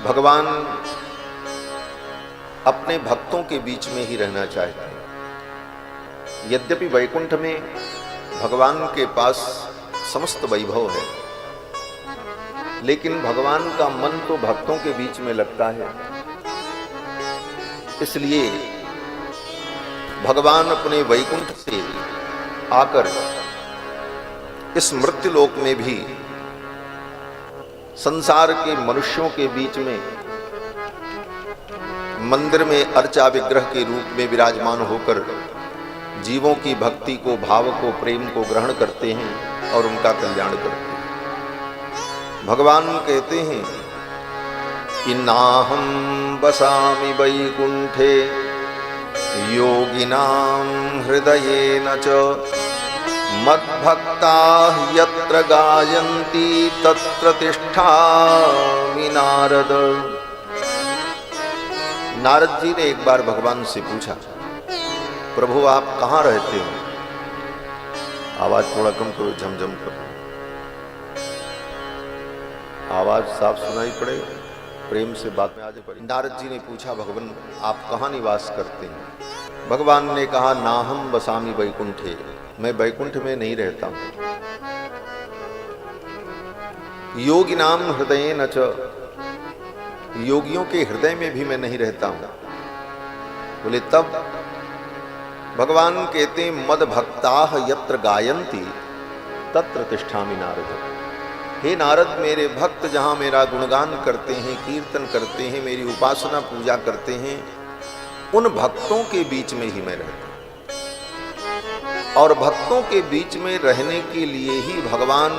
भगवान अपने भक्तों के बीच में ही रहना चाहते हैं। यद्यपि वैकुंठ में भगवान के पास समस्त वैभव है, लेकिन भगवान का मन तो भक्तों के बीच में लगता है। इसलिए भगवान अपने वैकुंठ से आकर इस मृत्युलोक में भी संसार के मनुष्यों के बीच में मंदिर में अर्चा विग्रह के रूप में विराजमान होकर जीवों की भक्ति को, भाव को, प्रेम को ग्रहण करते हैं और उनका कल्याण करते हैं। भगवान कहते हैं कि नाहं बसामि वैकुंठे योगिनां हृदयेन च मद्भक्ताः यत्र गायन्ति तत्र तिष्ठामि नारद। नारद जी ने एक बार भगवान से पूछा, प्रभु आप कहाँ रहते हो? आवाज थोड़ा कम करो, झमझम करो, आवाज साफ सुनाई पड़े, प्रेम से बात में आ जाए। नारद जी ने पूछा, भगवान आप कहाँ निवास करते हैं? भगवान ने कहा, नाहं बसामि वैकुंठे, मैं वैकुंठ में नहीं रहता हूं। योगिनां हृदयेन च, योगियों के हृदय में भी मैं नहीं रहता हूं। बोले तब? भगवान कहते हैं मद भक्ताः यत्र गायन्ति तत्र तिष्ठामि नारद। हे नारद, मेरे भक्त जहां मेरा गुणगान करते हैं, कीर्तन करते हैं, मेरी उपासना पूजा करते हैं, उन भक्तों के बीच में ही मैं रहता हूं। और भक्तों के बीच में रहने के लिए ही भगवान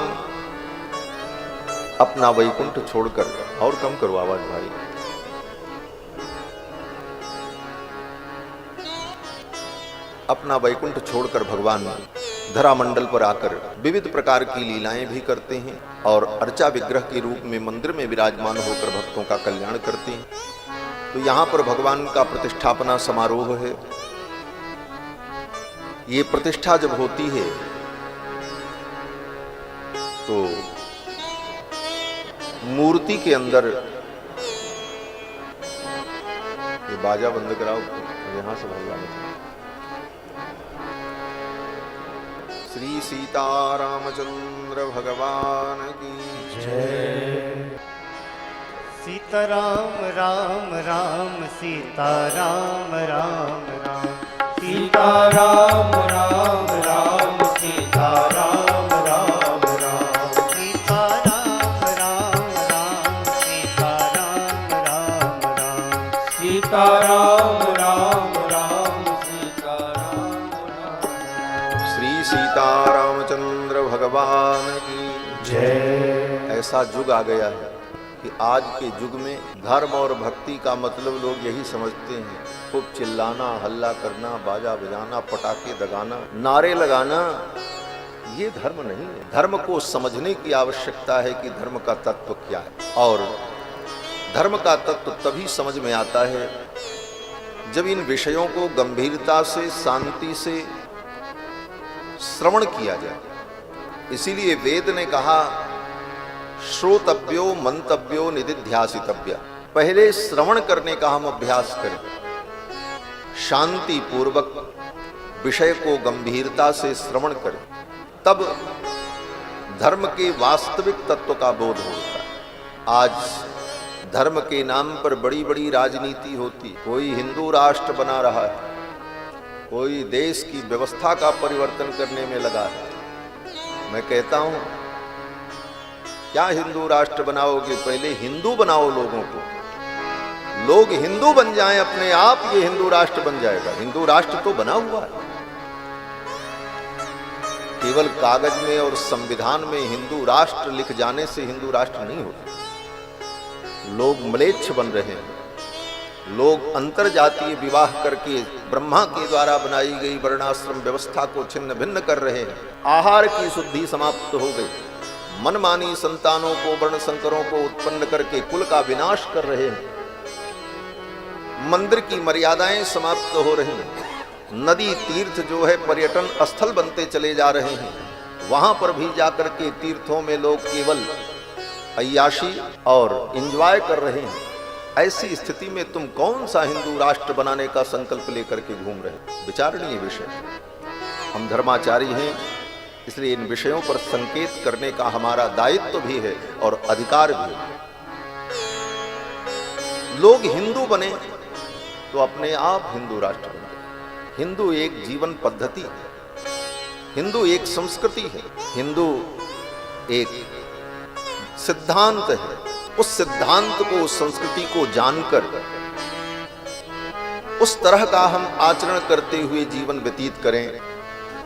अपना वैकुंठ छोड़कर, और कम करो आवाज भाई, अपना वैकुंठ छोड़कर भगवान धरामंडल पर आकर विविध प्रकार की लीलाएं भी करते हैं और अर्चा विग्रह के रूप में मंदिर में विराजमान होकर भक्तों का कल्याण करते हैं। तो यहां पर भगवान का प्रतिष्ठापना समारोह है। ये प्रतिष्ठा जब होती है तो मूर्ति के अंदर, ये बाजा बंद कराओ, यहां से भगवान श्री सीतारामचंद्र भगवान की जय। सीताराम राम राम सीताराम राम राम, सीताराम राम राम सीताराम राम राम, सीताराम राम राम सीताराम राम राम, सीताराम राम राम सीताराम राम। श्री सीतारामचंद्र भगवान की जय। ऐसा युग आ गया है कि आज के युग में धर्म और भक्ति का मतलब लोग यही समझते हैं, खूब चिल्लाना, हल्ला करना, बाजा बजाना, पटाखे दगाना, नारे लगाना, ये धर्म नहीं है। धर्म को समझने की आवश्यकता है कि धर्म का तत्व क्या है। और धर्म का तत्व तभी समझ में आता है जब इन विषयों को गंभीरता से, शांति से श्रवण किया जाए। इसीलिए वेद ने कहा, श्रोतव्यो मंतव्यो निदिध्यासितव्य। पहले श्रवण करने का हम अभ्यास करें, शांति पूर्वक विषय को गंभीरता से श्रवण करें, तब धर्म के वास्तविक तत्व का बोध होता है। आज धर्म के नाम पर बड़ी बड़ी राजनीति होती, कोई हिंदू राष्ट्र बना रहा है, कोई देश की व्यवस्था का परिवर्तन करने में लगा है। मैं कहता हूं, क्या हिंदू राष्ट्र बनाओगे? पहले हिंदू बनाओ लोगों को, लोग हिंदू बन जाएं अपने आप, ये हिंदू राष्ट्र बन जाएगा। हिंदू राष्ट्र तो बना हुआ है, केवल कागज में और संविधान में हिंदू राष्ट्र लिख जाने से हिंदू राष्ट्र नहीं होता। लोग म्लेच्छ बन रहे हैं, लोग अंतरजातीय विवाह करके ब्रह्मा के द्वारा बनाई गई वर्णाश्रम व्यवस्था को छिन्न भिन्न कर रहे हैं। आहार की शुद्धि समाप्त हो गई, मनमानी संतानों को, वर्ण संकरों को उत्पन्न करके कुल का विनाश कर रहे हैं। मंदिर की मर्यादाएं समाप्त हो रही हैं। नदी तीर्थ जो है पर्यटन स्थल बनते चले जा रहे हैं। वहां पर भी जाकर के तीर्थों में लोग केवल अय्याशी और एंजॉय कर रहे हैं। ऐसी स्थिति में तुम कौन सा हिंदू राष्ट्र बनाने का संकल्प लेकर के घूम रहे हो? विचारणीय विषय। हम धर्माचारी हैं, इसलिए इन विषयों पर संकेत करने का हमारा दायित्व भी है और अधिकार भी है। लोग हिंदू बने तो अपने आप हिंदू राष्ट्र बन गए। हिंदू एक जीवन पद्धति है, हिंदू एक संस्कृति है, हिंदू एक सिद्धांत है। उस सिद्धांत को, उस संस्कृति को जानकर उस तरह का हम आचरण करते हुए जीवन व्यतीत करें,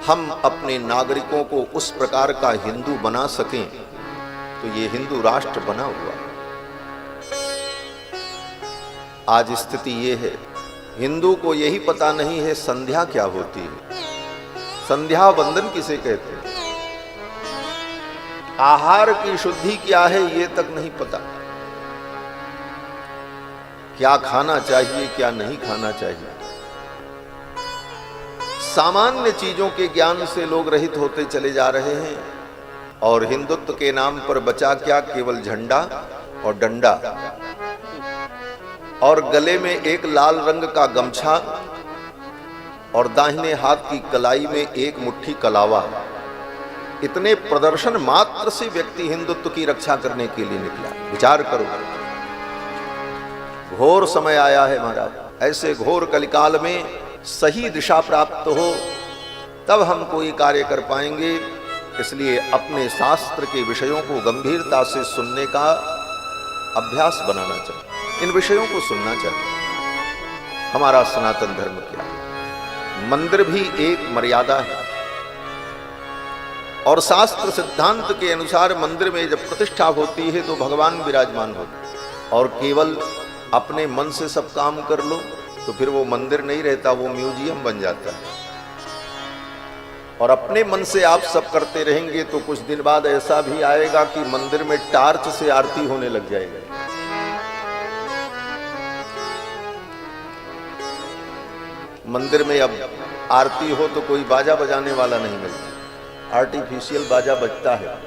हम अपने नागरिकों को उस प्रकार का हिंदू बना सकें, तो ये हिंदू राष्ट्र बना हुआ है। आज स्थिति ये है, हिंदू को यही पता नहीं है संध्या क्या होती है, संध्या वंदन किसे कहते हैं, आहार की शुद्धि क्या है ये तक नहीं पता, क्या खाना चाहिए क्या नहीं खाना चाहिए। सामान्य चीजों के ज्ञान से लोग रहित होते चले जा रहे हैं और हिंदुत्व के नाम पर बचा क्या, केवल झंडा और डंडा और गले में एक लाल रंग का गमछा और दाहिने हाथ की कलाई में एक मुट्ठी कलावा। इतने प्रदर्शन मात्र से व्यक्ति हिंदुत्व की रक्षा करने के लिए निकला। विचार करो, घोर समय आया है महाराज। ऐसे घोर कलिकाल में सही दिशा प्राप्त हो तब हम कोई कार्य कर पाएंगे। इसलिए अपने शास्त्र के विषयों को गंभीरता से सुनने का अभ्यास बनाना चाहिए, इन विषयों को सुनना चाहिए। हमारा सनातन धर्म क्या है? मंदिर भी एक मर्यादा है और शास्त्र सिद्धांत के अनुसार मंदिर में जब प्रतिष्ठा होती है तो भगवान विराजमान होते हैं। और केवल अपने मन से सब काम कर लो तो फिर वो मंदिर नहीं रहता, वो म्यूजियम बन जाता है। और अपने मन से आप सब करते रहेंगे तो कुछ दिन बाद ऐसा भी आएगा कि मंदिर में टार्च से आरती होने लग जाएगी। मंदिर में अब आरती हो तो कोई बाजा बजाने वाला नहीं मिलता, आर्टिफिशियल बाजा बजता है,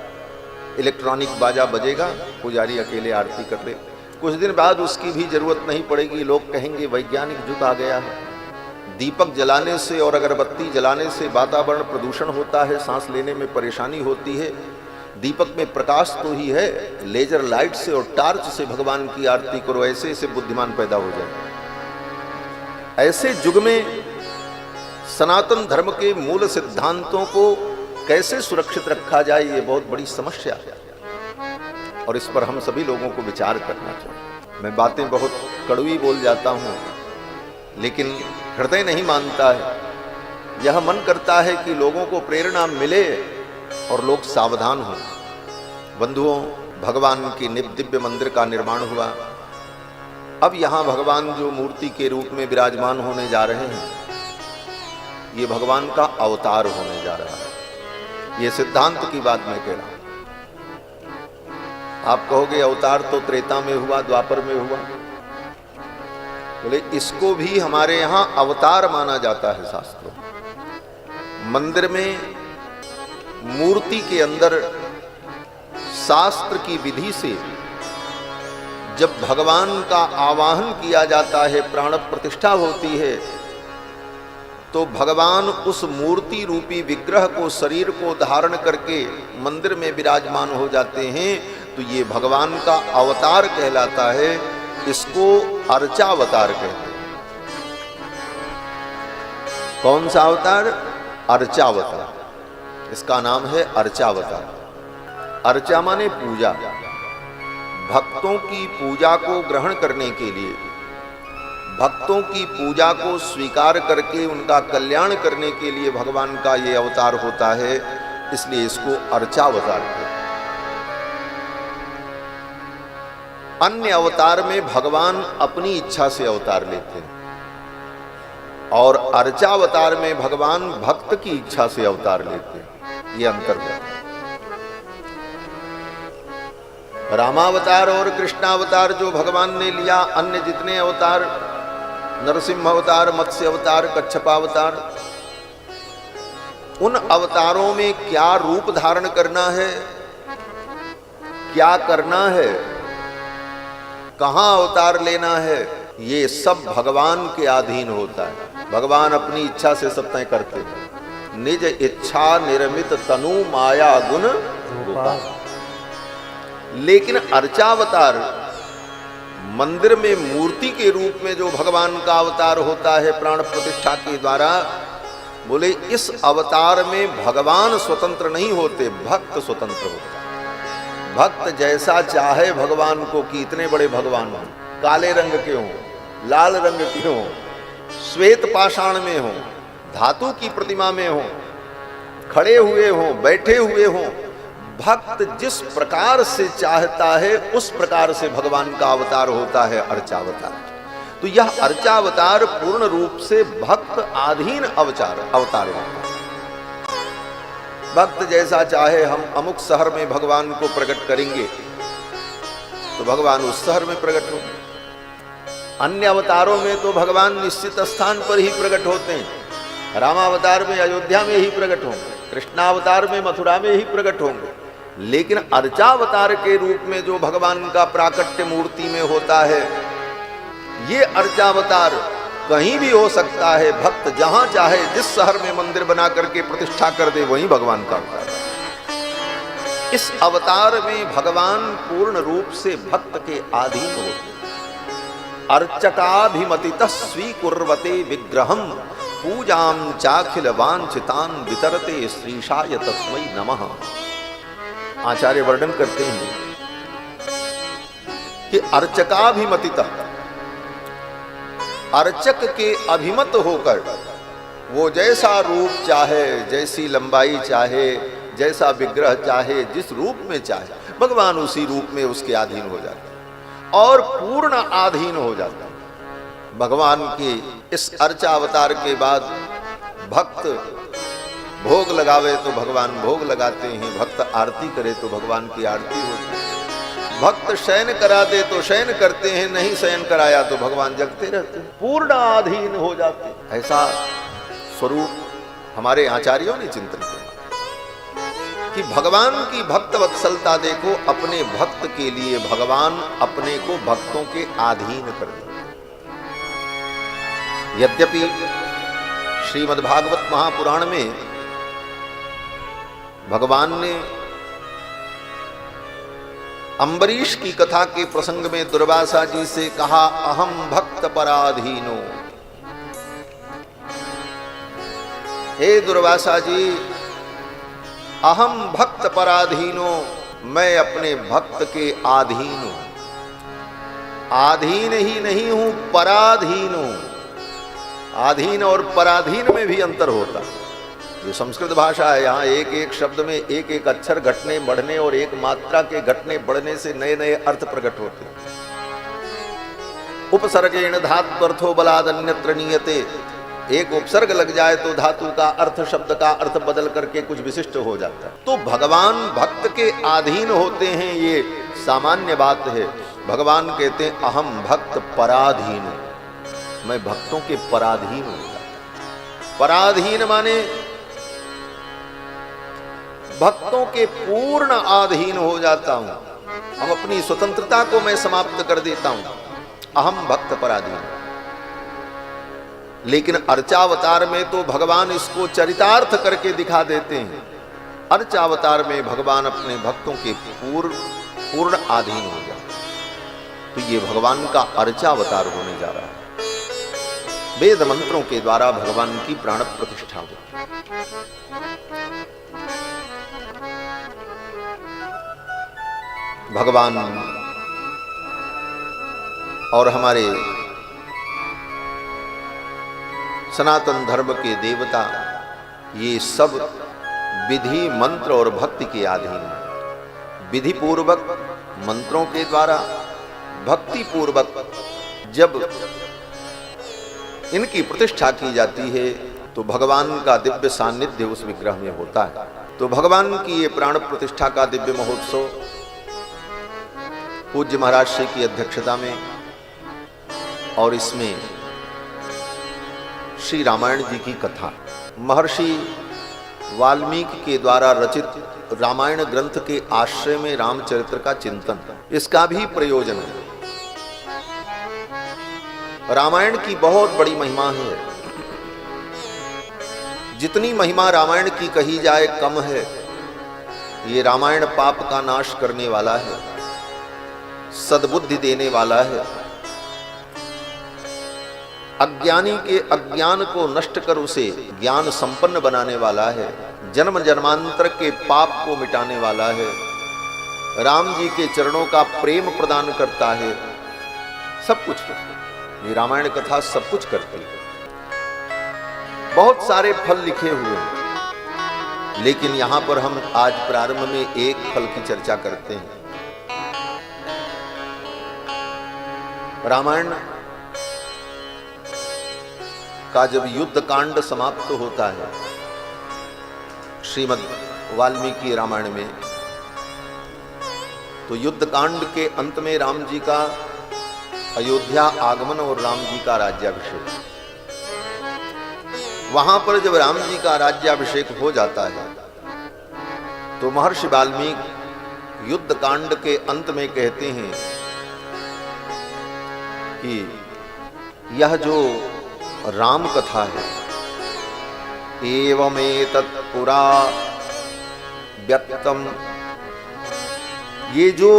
इलेक्ट्रॉनिक बाजा बजेगा, पुजारी अकेले आरती कर ले। कुछ दिन बाद उसकी भी जरूरत नहीं पड़ेगी, लोग कहेंगे वैज्ञानिक युग आ गया है। दीपक जलाने से और अगरबत्ती जलाने से वातावरण प्रदूषण होता है, सांस लेने में परेशानी होती है। दीपक में प्रकाश तो ही है, लेजर लाइट से और टार्च से भगवान की आरती करो, ऐसे ऐसे बुद्धिमान पैदा हो जाए। ऐसे युग में सनातन धर्म के मूल सिद्धांतों को कैसे सुरक्षित रखा जाए, ये बहुत बड़ी समस्या है और इस पर हम सभी लोगों को विचार करना चाहिए। मैं बातें बहुत कड़वी बोल जाता हूँ, लेकिन हृदय नहीं मानता है। यह मन करता है कि लोगों को प्रेरणा मिले और लोग सावधान हों। बंधुओं, भगवान के दिव्य मंदिर का निर्माण हुआ। अब यहाँ भगवान जो मूर्ति के रूप में विराजमान होने जा रहे हैं, ये भगवान का अवतार होने जा रहा है। ये सिद्धांत की बात मैं कह रहा हूं। आप कहोगे अवतार तो त्रेता में हुआ, द्वापर में हुआ। बोले इसको भी हमारे यहां अवतार माना जाता है शास्त्रों। मंदिर में मूर्ति के अंदर शास्त्र की विधि से जब भगवान का आवाहन किया जाता है, प्राण प्रतिष्ठा होती है, तो भगवान उस मूर्ति रूपी विग्रह को, शरीर को धारण करके मंदिर में विराजमान हो जाते हैं। तो ये भगवान का अवतार कहलाता है। इसको अर्चावतार कहते हैं। कौन सा अवतार? अर्चावतार। इसका नाम है अर्चावतार। अर्चा माने पूजा। भक्तों की पूजा को ग्रहण करने के लिए, भक्तों की पूजा को स्वीकार करके उनका कल्याण करने के लिए भगवान का ये अवतार होता है, इसलिए इसको अर्चावतार कहते हैं। अन्य अवतार में भगवान अपनी इच्छा से अवतार लेते हैं और अर्चावतार में भगवान भक्त की इच्छा से अवतार लेते हैं। ये अंतर है। रामावतार और कृष्णावतार जो भगवान ने लिया, अन्य जितने अवतार, नरसिंह अवतार, मत्स्य अवतार, कच्छपावतार, उन अवतारों में क्या रूप धारण करना है, क्या करना है, कहाँ अवतार लेना है, ये सब भगवान के अधीन होता है। भगवान अपनी इच्छा से सब तय करते हैं। निज इच्छा निर्मित तनु माया गुण गोपाल। लेकिन अर्चावतार मंदिर में मूर्ति के रूप में जो भगवान का अवतार होता है प्राण प्रतिष्ठा के द्वारा, बोले इस अवतार में भगवान स्वतंत्र नहीं होते, भक्त स्वतंत्र होता है। भक्त जैसा चाहे भगवान को, कि इतने बड़े भगवान हो, काले रंग के हों, लाल रंग के हों, श्वेत पाषाण में हों, धातु की प्रतिमा में हों, खड़े हुए हों, बैठे हुए हों, भक्त जिस प्रकार से चाहता है उस प्रकार से भगवान का अवतार होता है अर्चावतार। तो यह अर्चावतार पूर्ण रूप से भक्त आधीन अवतार होता है। भक्त जैसा चाहे, हम अमुक शहर में भगवान को प्रकट करेंगे तो भगवान उस शहर में प्रकट होंगे। अन्य अवतारों में तो भगवान निश्चित स्थान पर ही प्रकट होते हैं। रामावतार में अयोध्या में ही प्रकट होंगे, कृष्णावतार में मथुरा में ही प्रकट होंगे। लेकिन अर्चावतार के रूप में जो भगवान का प्राकट्य मूर्ति में होता है, ये अर्चावतार कहीं भी हो सकता है। भक्त जहां चाहे, जिस शहर में मंदिर बना करके प्रतिष्ठा कर दे, वहीं भगवान का अवतार है। इस अवतार में भगवान पूर्ण रूप से भक्त के अधीन होते। अर्चकाभिमतितः स्वीकुर्वते विग्रहम पूजां चाखिल वांछितान् वितरते श्रीशाय तस्मै नमः। आचार्य वर्णन करते हैं कि अर्चकाभिमतितः, अर्चक के अभिमत होकर वो जैसा रूप चाहे, जैसी लंबाई चाहे, जैसा विग्रह चाहे, जिस रूप में चाहे, भगवान उसी रूप में उसके अधीन हो जाते हैं और पूर्ण अधीन हो जाता है। भगवान के इस अर्चावतार के बाद भक्त भोग लगावे तो भगवान भोग लगाते हैं, भक्त आरती करे तो भगवान की आरती होती है, भक्त शयन करा दे तो शयन करते हैं, नहीं शयन कराया तो भगवान जगते रहते हैं, पूर्ण अधीन हो जाते हैं। ऐसा स्वरूप हमारे आचार्यों ने चिंतन किया कि भगवान की भक्त वत्सलता देखो, अपने भक्त के लिए भगवान अपने को भक्तों के अधीन कर देते। यद्यपि श्रीमद्भागवत महापुराण में भगवान ने अम्बरीश की कथा के प्रसंग में दुर्वासा जी से कहा, अहम भक्त पराधीनो। हे दुर्वासा जी, अहम भक्त पराधीनो, मैं अपने भक्त के अधीन हूं। अधीन ही नहीं हूं, पराधीन हूं। अधीन और पराधीन में भी अंतर होता है। जो संस्कृत भाषा है, यहाँ एक एक शब्द में एक एक अक्षर घटने बढ़ने और एक मात्रा के घटने बढ़ने से नए नए अर्थ प्रकट होते। उपसर्गेण धात्वर्थो बलाद अन्यत्र नीयते। एक उपसर्ग लग जाए तो धातु का अर्थ, शब्द का अर्थ बदल करके कुछ विशिष्ट हो जाता है। तो भगवान भक्त के अधीन होते हैं, ये सामान्य बात है। भगवान कहते हैं अहम भक्त पराधीन हूं, मैं भक्तों के पराधीन हूं। पराधीन माने भक्तों के पूर्ण अधीन हो जाता हूं, हम अपनी स्वतंत्रता को मैं समाप्त कर देता हूं। अहम भक्त पराधीन। लेकिन अर्चावतार में तो भगवान इसको चरितार्थ करके दिखा देते हैं। अर्चावतार में भगवान अपने भक्तों के पूर्ण अधीन हो जाते। तो ये भगवान का अर्चावतार होने जा रहा है। वेद मंत्रों के द्वारा भगवान की प्राण प्रतिष्ठा हो। भगवान और हमारे सनातन धर्म के देवता, ये सब विधि मंत्र और भक्ति के अधीन है। विधि पूर्वक मंत्रों के द्वारा, भक्ति पूर्वक जब इनकी प्रतिष्ठा की जाती है तो भगवान का दिव्य सान्निध्य उस विग्रह में होता है। तो भगवान की ये प्राण प्रतिष्ठा का दिव्य महोत्सव पूज्य महाराज श्री की अध्यक्षता में, और इसमें श्री रामायण जी की कथा, महर्षि वाल्मीकि के द्वारा रचित रामायण ग्रंथ के आश्रय में रामचरित्र का चिंतन, इसका भी प्रयोजन है। रामायण की बहुत बड़ी महिमा है। जितनी महिमा रामायण की कही जाए कम है। ये रामायण पाप का नाश करने वाला है, सद्बुद्धि देने वाला है, अज्ञानी के अज्ञान को नष्ट कर उसे ज्ञान संपन्न बनाने वाला है, जन्म जन्मांतर के पाप को मिटाने वाला है, राम जी के चरणों का प्रेम प्रदान करता है। सब कुछ ये रामायण कथा सब कुछ करती है। बहुत सारे फल लिखे हुए हैं, लेकिन यहां पर हम आज प्रारंभ में एक फल की चर्चा करते हैं। रामायण का जब युद्ध कांड समाप्त होता है श्रीमद् वाल्मीकि रामायण में, तो युद्ध कांड के अंत में राम जी का अयोध्या आगमन और राम जी का राज्याभिषेक। वहां पर जब राम जी का राज्याभिषेक हो जाता है तो महर्षि वाल्मीकि युद्ध कांड के अंत में कहते हैं कि यह जो राम कथा है, एवमेतत् पुरा व्यक्तम, ये जो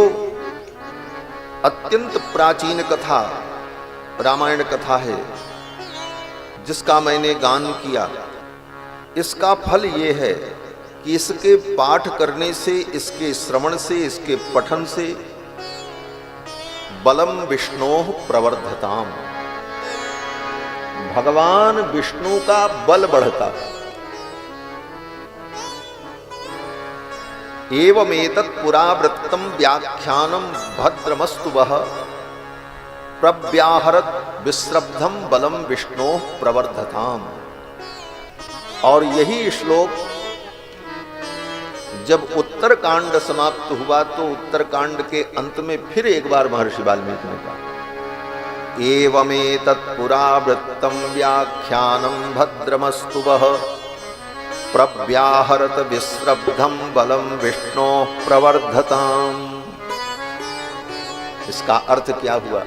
अत्यंत प्राचीन कथा रामायण कथा है जिसका मैंने गान किया, इसका फल ये है कि इसके पाठ करने से, इसके श्रवण से, इसके पठन से बलम विष्णोः प्रवर्धताम, भगवान विष्णु का बल बढ़ता। एवमेतत् पुरावृत्तम व्याख्यानम भद्रमस्तु वः प्रव्याहरत विश्रब्धम बलम विष्णोः प्रवर्धताम। और यही श्लोक जब उत्तरकांड समाप्त हुआ तो उत्तरकांड के अंत में फिर एक बार महर्षि वाल्मीकि ने कहा, एवमेतत् पुरावृत्तम व्याख्यानम भद्रमस्तु वः प्रव्याहरत विश्रब्धम बलम विष्णोः प्रवर्धताम। इसका अर्थ क्या हुआ?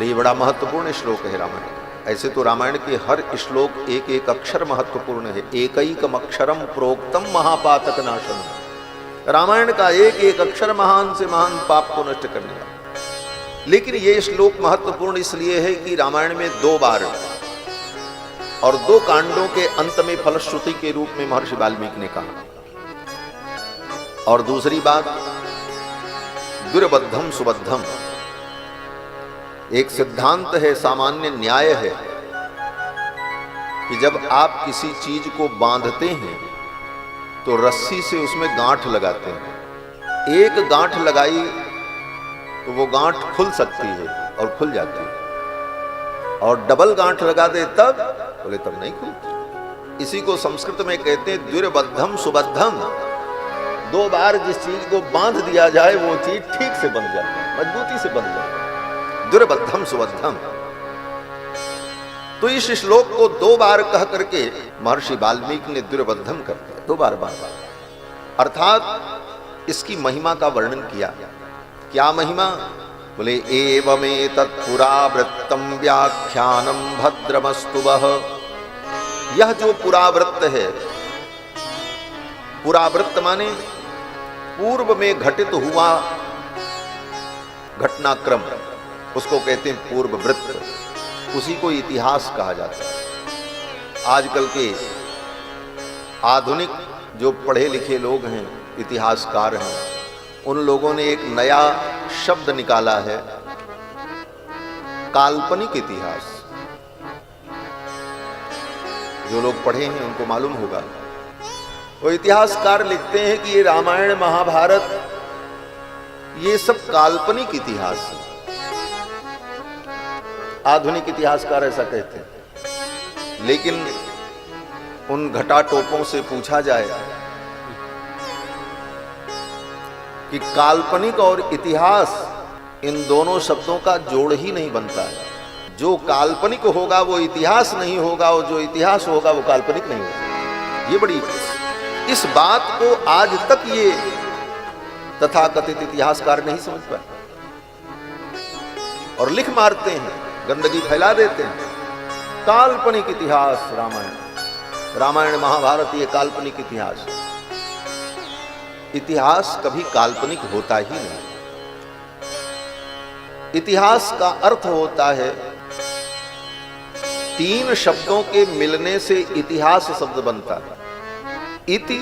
ये बड़ा महत्वपूर्ण श्लोक है रामायण। ऐसे तो रामायण के हर श्लोक एक एक अक्षर महत्वपूर्ण है। एकैकम अक्षरम प्रोक्तम महापातक नाशनम। रामायण का एक एक अक्षर महान से महान पाप को नष्ट करने वाला। लेकिन ये श्लोक महत्वपूर्ण इसलिए है कि रामायण में 2 बार और 2 कांडों के अंत में फलश्रुति के रूप में महर्षि वाल्मीकि ने कहा। और दूसरी बात, दुर्बद्धम सुबद्धम, एक सिद्धांत है, सामान्य न्याय है कि जब आप किसी चीज को बांधते हैं तो रस्सी से उसमें गांठ लगाते हैं। एक गांठ लगाई तो वो गांठ खुल सकती है और खुल जाती है, और डबल गांठ लगा दे तब, बोले तब नहीं खुलती। इसी को संस्कृत में कहते हैं द्विर्बद्धम सुबद्धम। 2 बार जिस चीज को बांध दिया जाए वो चीज ठीक से बन जाए, मजबूती से बन जाए। दुर्बद्धम सुबद्धम। तो इस श्लोक को 2 बार कह करके महर्षि वाल्मीकि ने दुर्बद्धम कर दिया, 2 बार बार, अर्थात इसकी महिमा का वर्णन किया। क्या महिमा? बोले एवमेतत् पुरावृत्तम व्याख्यानम भद्रमस्तु वः। यह जो पुरावृत्त है, पुरावृत्त माने पूर्व में घटित हुआ घटनाक्रम, उसको कहते हैं पूर्व वृत्त। उसी को इतिहास कहा जाता है। आजकल के आधुनिक जो पढ़े लिखे लोग हैं, इतिहासकार हैं, उन लोगों ने एक नया शब्द निकाला है, काल्पनिक इतिहास। जो लोग पढ़े हैं उनको मालूम होगा। वो इतिहासकार लिखते हैं कि ये रामायण महाभारत ये सब काल्पनिक इतिहास है। आधुनिक इतिहासकार ऐसा कहते हैं। लेकिन उन घटाटोपों से पूछा जाए कि काल्पनिक और इतिहास, इन दोनों शब्दों का जोड़ ही नहीं बनता है। जो काल्पनिक होगा वो इतिहास नहीं होगा, और जो इतिहास होगा वो काल्पनिक नहीं होगा। ये बड़ी, इस बात को आज तक ये तथाकथित इतिहासकार नहीं समझ पाए। और लिख मारते हैं, गंदगी फैला देते हैं। काल्पनिक इतिहास रामायण, रामायण महाभारत ये काल्पनिक इतिहास। इतिहास कभी काल्पनिक होता ही नहीं। इतिहास का अर्थ होता है, तीन शब्दों के मिलने से इतिहास शब्द बनता है। इति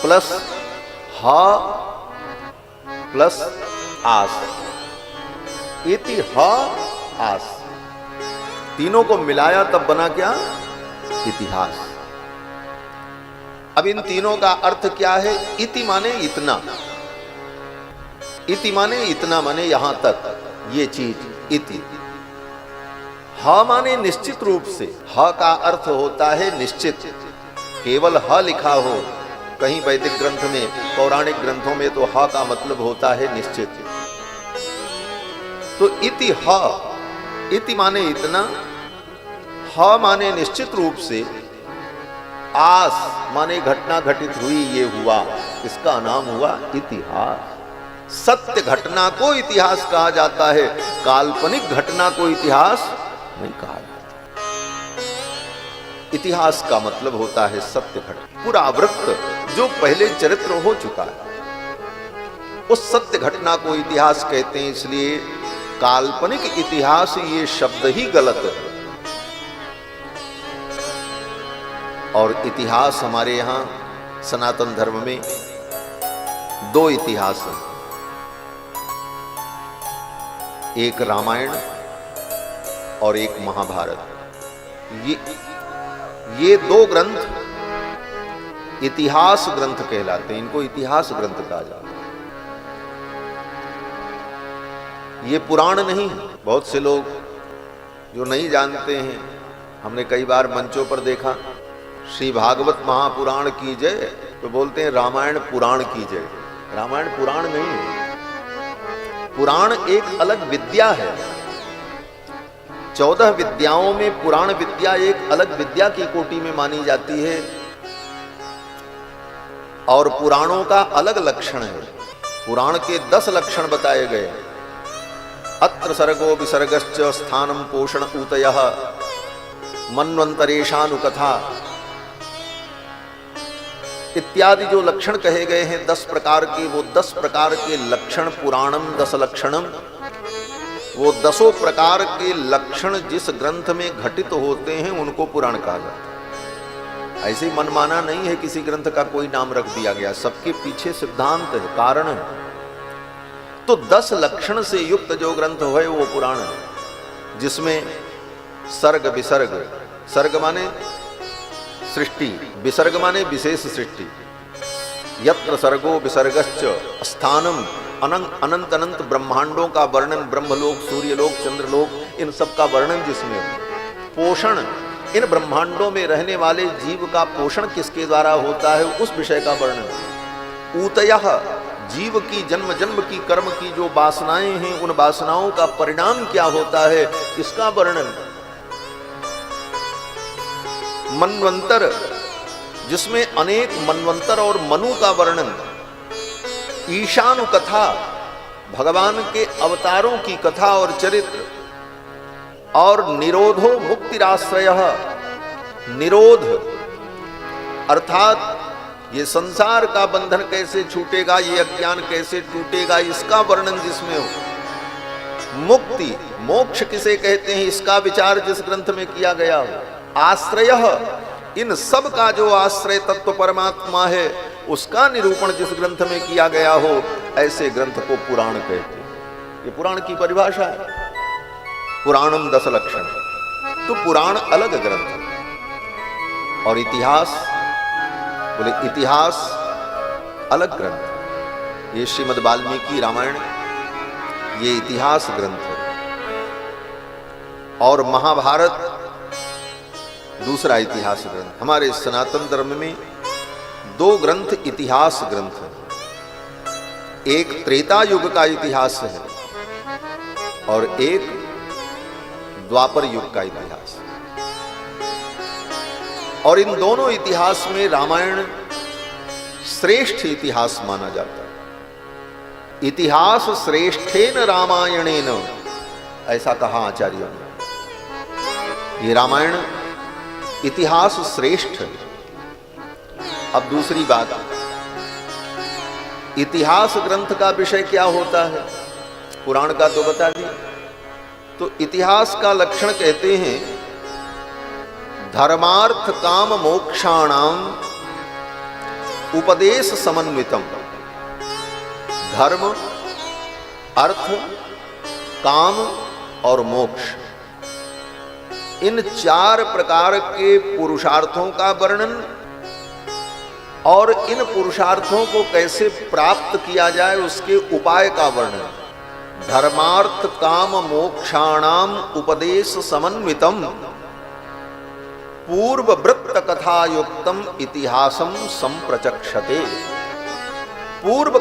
प्लस हा प्लस आस, इतिहास, तीनों को मिलाया तब बना क्या? इतिहास। अब इन तीनों का अर्थ क्या है? इति माने इतना, इति माने इतना, माने यहां तक, ये चीज इति। ह माने निश्चित रूप से, ह का अर्थ होता है निश्चित। केवल ह लिखा हो कहीं वैदिक ग्रंथ में, पौराणिक ग्रंथों में, तो ह का मतलब होता है निश्चित। तो इति ह, इति माने इतना, ह माने निश्चित रूप से, आस माने घटना घटित हुई, ये हुआ, इसका नाम हुआ इतिहास। सत्य घटना को इतिहास कहा जाता है, काल्पनिक घटना को इतिहास नहीं कहा जाता। इतिहास का मतलब होता है सत्य घटना, पूरा वृत्त जो पहले चरित्र हो चुका है, उस सत्य घटना को इतिहास कहते हैं। इसलिए काल्पनिक इतिहास ये शब्द ही गलत है। और इतिहास हमारे यहां सनातन धर्म में दो इतिहास हैं, एक रामायण और एक महाभारत। ये दो ग्रंथ इतिहास ग्रंथ कहलाते हैं, इनको इतिहास ग्रंथ कहा जाता है। ये पुराण नहीं है। बहुत से लोग जो नहीं जानते हैं, हमने कई बार मंचों पर देखा, श्री भागवत महापुराण की जय, तो बोलते हैं रामायण पुराण की जय। रामायण पुराण नहीं है, पुराण एक अलग विद्या है। 14 विद्याओं में पुराण विद्या एक अलग विद्या की कोटि में मानी जाती है, और पुराणों का अलग लक्षण है। पुराण के 10 लक्षण बताए गए। अत्र सर्गो विसर्गश्च स्थानम पोषण ऊतयः मन्वंतरेशानुकथा इत्यादि जो लक्षण कहे गए हैं 10 प्रकार के, वो 10 प्रकार के लक्षण पुराणम 10 लक्षणम, वो 10 प्रकार के लक्षण जिस ग्रंथ में घटित होते हैं उनको पुराण कहा जाता है। ऐसे ही मनमाना नहीं है, किसी ग्रंथ का कोई नाम रख दिया गया, सबके पीछे सिद्धांत है, कारण है। तो 10 लक्षण से युक्त जो ग्रंथ है वो पुराण है, जिसमें सर्ग विसर्ग, सर्ग माने सृष्टि, विसर्ग माने विशेष सृष्टि, यत्र सर्गो विसर्गश्च स्थानम, अनंत अनंत ब्रह्मांडों का वर्णन, ब्रह्मलोक, सूर्यलोक, चंद्रलोक, इन सब का वर्णन जिसमें हो। पोषण, इन ब्रह्मांडों में रहने वाले जीव का पोषण किसके द्वारा होता है, उस विषय का वर्णन। ऊतयः, जीव की जन्म जन्म की कर्म की जो वासनाएं हैं, उन वासनाओं का परिणाम क्या होता है, इसका वर्णन। मनवंतर, जिसमें अनेक मनवंतर और मनु का वर्णन। ईशानु कथा, भगवान के अवतारों की कथा और चरित्र। और निरोधो मुक्तिराश्रयः, निरोध अर्थात ये संसार का बंधन कैसे छूटेगा, ये अज्ञान कैसे टूटेगा, इसका वर्णन जिसमें हो। मुक्ति, मोक्ष किसे कहते हैं, इसका विचार जिस ग्रंथ में किया गया हो। आश्रयः, इन सब का जो आश्रय तत्व परमात्मा है, उसका निरूपण जिस ग्रंथ में किया गया हो, ऐसे ग्रंथ को पुराण कहते हैं। ये पुराण की परिभाषा है। पुराणम 10 लक्षण, तो पुराण अलग ग्रंथ है, और इतिहास, बोले इतिहास अलग ग्रंथ। ये श्रीमद् वाल्मीकि रामायण ये इतिहास ग्रंथ है, और महाभारत दूसरा इतिहास ग्रंथ। हमारे सनातन धर्म में 2 ग्रंथ इतिहास ग्रंथ हैं। एक त्रेता युग का इतिहास है और एक द्वापर युग का इतिहास। और इन दोनों इतिहास में रामायण श्रेष्ठ इतिहास माना जाता है। इतिहास श्रेष्ठेन रामायणेन ऐसा कहा आचार्यों ने। ये रामायण इतिहास श्रेष्ठ है। अब दूसरी बात, इतिहास ग्रंथ का विषय क्या होता है? पुराण का तो बता दिया। तो इतिहास का लक्षण कहते हैं धर्मार्थ काम मोक्षाणाम उपदेश समन्वितम। धर्म, अर्थ, काम और मोक्ष, इन चार प्रकार के पुरुषार्थों का वर्णन और इन पुरुषार्थों को कैसे प्राप्त किया जाए उसके उपाय का वर्णन। धर्मार्थ काम मोक्षाणाम उपदेश समन्वितम पूर्ववृत्त कथा युक्तम इतिहासम संप्रचक्षते। पूर्व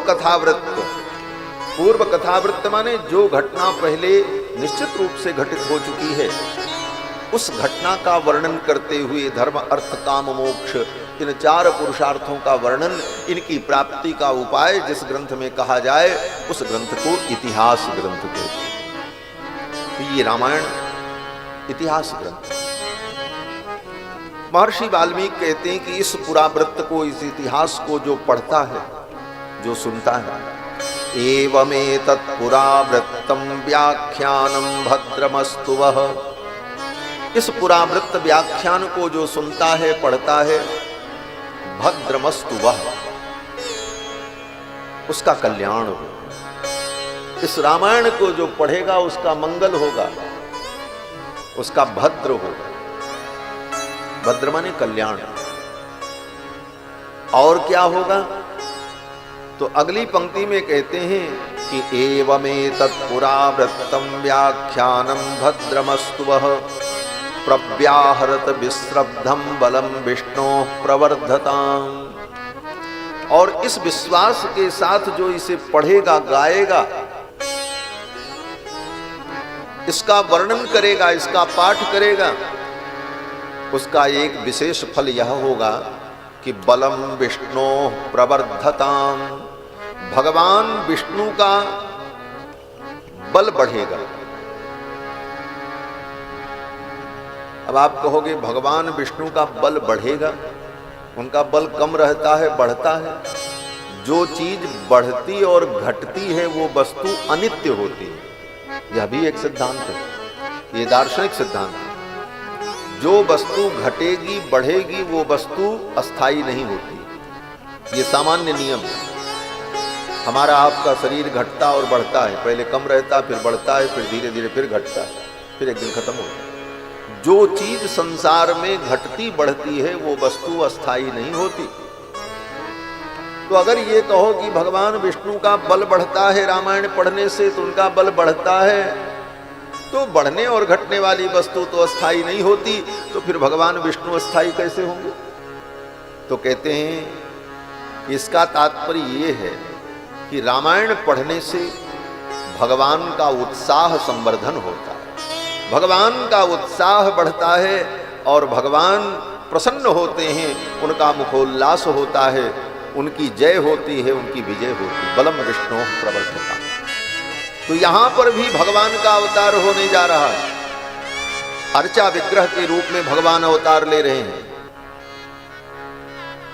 कथावृत्त माने जो घटना पहले निश्चित रूप से घटित हो चुकी है, उस घटना का वर्णन करते हुए धर्म, अर्थ, काम, मोक्ष, इन चार पुरुषार्थों का वर्णन, इनकी प्राप्ति का उपाय जिस ग्रंथ में कहा जाए उस ग्रंथ को इतिहास ग्रंथ कहते हैं। तो ये रामायण इतिहास ग्रंथ। महर्षि वाल्मीकि कहते हैं कि इस पुरावृत्त को, इस इतिहास को जो पढ़ता है, जो सुनता है, एवमेतत् पुरावृत्तम व्याख्यानम भद्रमस्तु वः। इस पुरावृत्त व्याख्यान को जो सुनता है, पढ़ता है, भद्रमस्तु वः, उसका कल्याण हो। इस रामायण को जो पढ़ेगा उसका मंगल होगा, उसका भद्र होगा। भद्र माने कल्याण। और क्या होगा? तो अगली पंक्ति में कहते हैं कि एवमेतत् पुरावृत्तम व्याख्यानम भद्रमस्तु वः प्रव्याहरत विश्रब्धम बलम विष्णोः प्रवर्धताम्। और इस विश्वास के साथ जो इसे पढ़ेगा, गाएगा, इसका वर्णन करेगा, इसका पाठ करेगा, उसका एक विशेष फल यह होगा कि बलम विष्णोः प्रवर्धताम्। भगवान विष्णु का बल बढ़ेगा। अब आप कहोगे भगवान विष्णु का बल बढ़ेगा, उनका बल कम रहता है, बढ़ता है? जो चीज बढ़ती और घटती है वो वस्तु अनित्य होती है। यह भी एक सिद्धांत है, ये दार्शनिक सिद्धांत है। जो वस्तु घटेगी, बढ़ेगी, वो वस्तु अस्थाई नहीं होती। ये सामान्य नियम है। हमारा आपका शरीर घटता और बढ़ता है, पहले कम रहता, फिर बढ़ता है, फिर धीरे धीरे फिर घटता है, फिर एक दिन खत्म होता है। जो चीज संसार में घटती बढ़ती है वो वस्तु अस्थाई नहीं होती। तो अगर ये कहो कि भगवान विष्णु का बल बढ़ता है रामायण पढ़ने से, तो उनका बल बढ़ता है, तो बढ़ने और घटने वाली वस्तु तो अस्थाई नहीं होती, तो फिर भगवान विष्णु अस्थाई कैसे होंगे? तो कहते हैं कि इसका तात्पर्य ये है कि रामायण पढ़ने से भगवान का उत्साह संवर्धन होता है, भगवान का उत्साह बढ़ता है और भगवान प्रसन्न होते हैं, उनका मुखोल्लास होता है, उनकी जय होती है, उनकी विजय होती है। बलम विष्णोः प्रवर्धताम्। तो यहां पर भी भगवान का अवतार होने जा रहा है। अर्चा विग्रह के रूप में भगवान अवतार ले रहे हैं।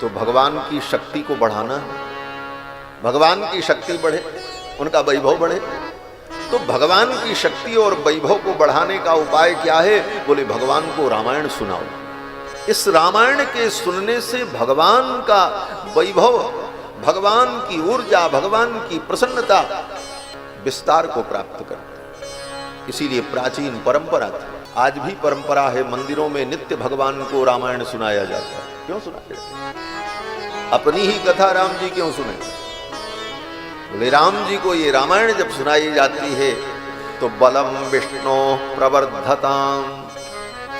तो भगवान की शक्ति को बढ़ाना है, भगवान की शक्ति बढ़े, उनका वैभव बढ़े। तो भगवान की शक्ति और वैभव को बढ़ाने का उपाय क्या है? बोले भगवान को रामायण सुनाओ। इस रामायण के सुनने से भगवान का वैभव, भगवान की ऊर्जा, भगवान की प्रसन्नता विस्तार को प्राप्त करते। इसीलिए प्राचीन परंपरा थी, आज भी परंपरा है, मंदिरों में नित्य भगवान को रामायण सुनाया जाता है। क्यों सुनाया जाता है? अपनी ही कथा राम जी क्यों सुने? बोले राम जी को ये रामायण जब सुनाई जाती है तो बलम विष्णोः प्रवर्धताम्,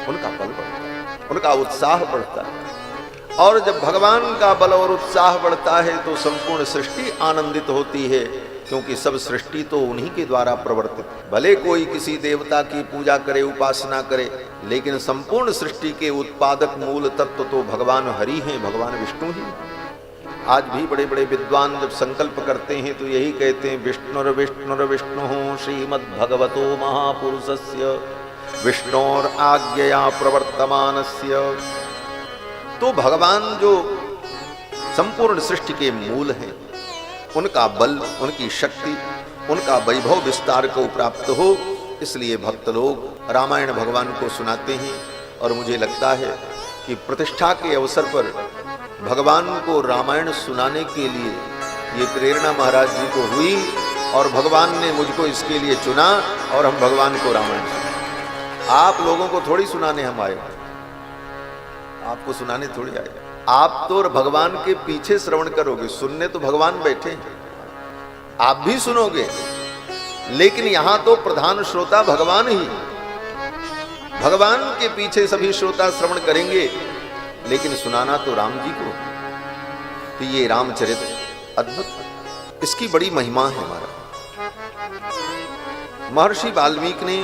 उनका बल बढ़ता है, उनका उत्साह बढ़ता है। और जब भगवान का बल और उत्साह बढ़ता है तो संपूर्ण सृष्टि आनंदित होती है, क्योंकि सब सृष्टि तो उन्हीं के द्वारा प्रवर्तित। भले कोई किसी देवता की पूजा करे, उपासना करे, लेकिन संपूर्ण सृष्टि के उत्पादक मूल तत्व तो भगवान हरि हैं, भगवान विष्णु ही। आज भी बड़े बड़े विद्वान जब संकल्प करते हैं तो यही कहते हैं विष्णुर्विष्णुर्विष्णु श्रीमद्भगवतो महापुरुषस्य विष्णोर आज्ञया प्रवर्तमानस्य। तो भगवान जो संपूर्ण सृष्टि के मूल हैं, उनका बल, उनकी शक्ति, उनका वैभव विस्तार को प्राप्त हो, इसलिए भक्त लोग रामायण भगवान को सुनाते हैं। और मुझे लगता है कि प्रतिष्ठा के अवसर पर भगवान को रामायण सुनाने के लिए ये प्रेरणा महाराज जी को हुई और भगवान ने मुझको इसके लिए चुना और हम भगवान को रामायण सुना। आप लोगों को थोड़ी सुनाने हम आए, आपको सुनाने थोड़ी आए। आप तो भगवान के पीछे श्रवण करोगे, सुनने तो भगवान बैठे हैं, आप भी सुनोगे, लेकिन यहां तो प्रधान श्रोता भगवान ही। भगवान के पीछे सभी श्रोता श्रवण करेंगे, लेकिन सुनाना तो राम जी को। तो ये रामचरित अद्भुत, इसकी बड़ी महिमा है। हमारा महर्षि वाल्मीकि ने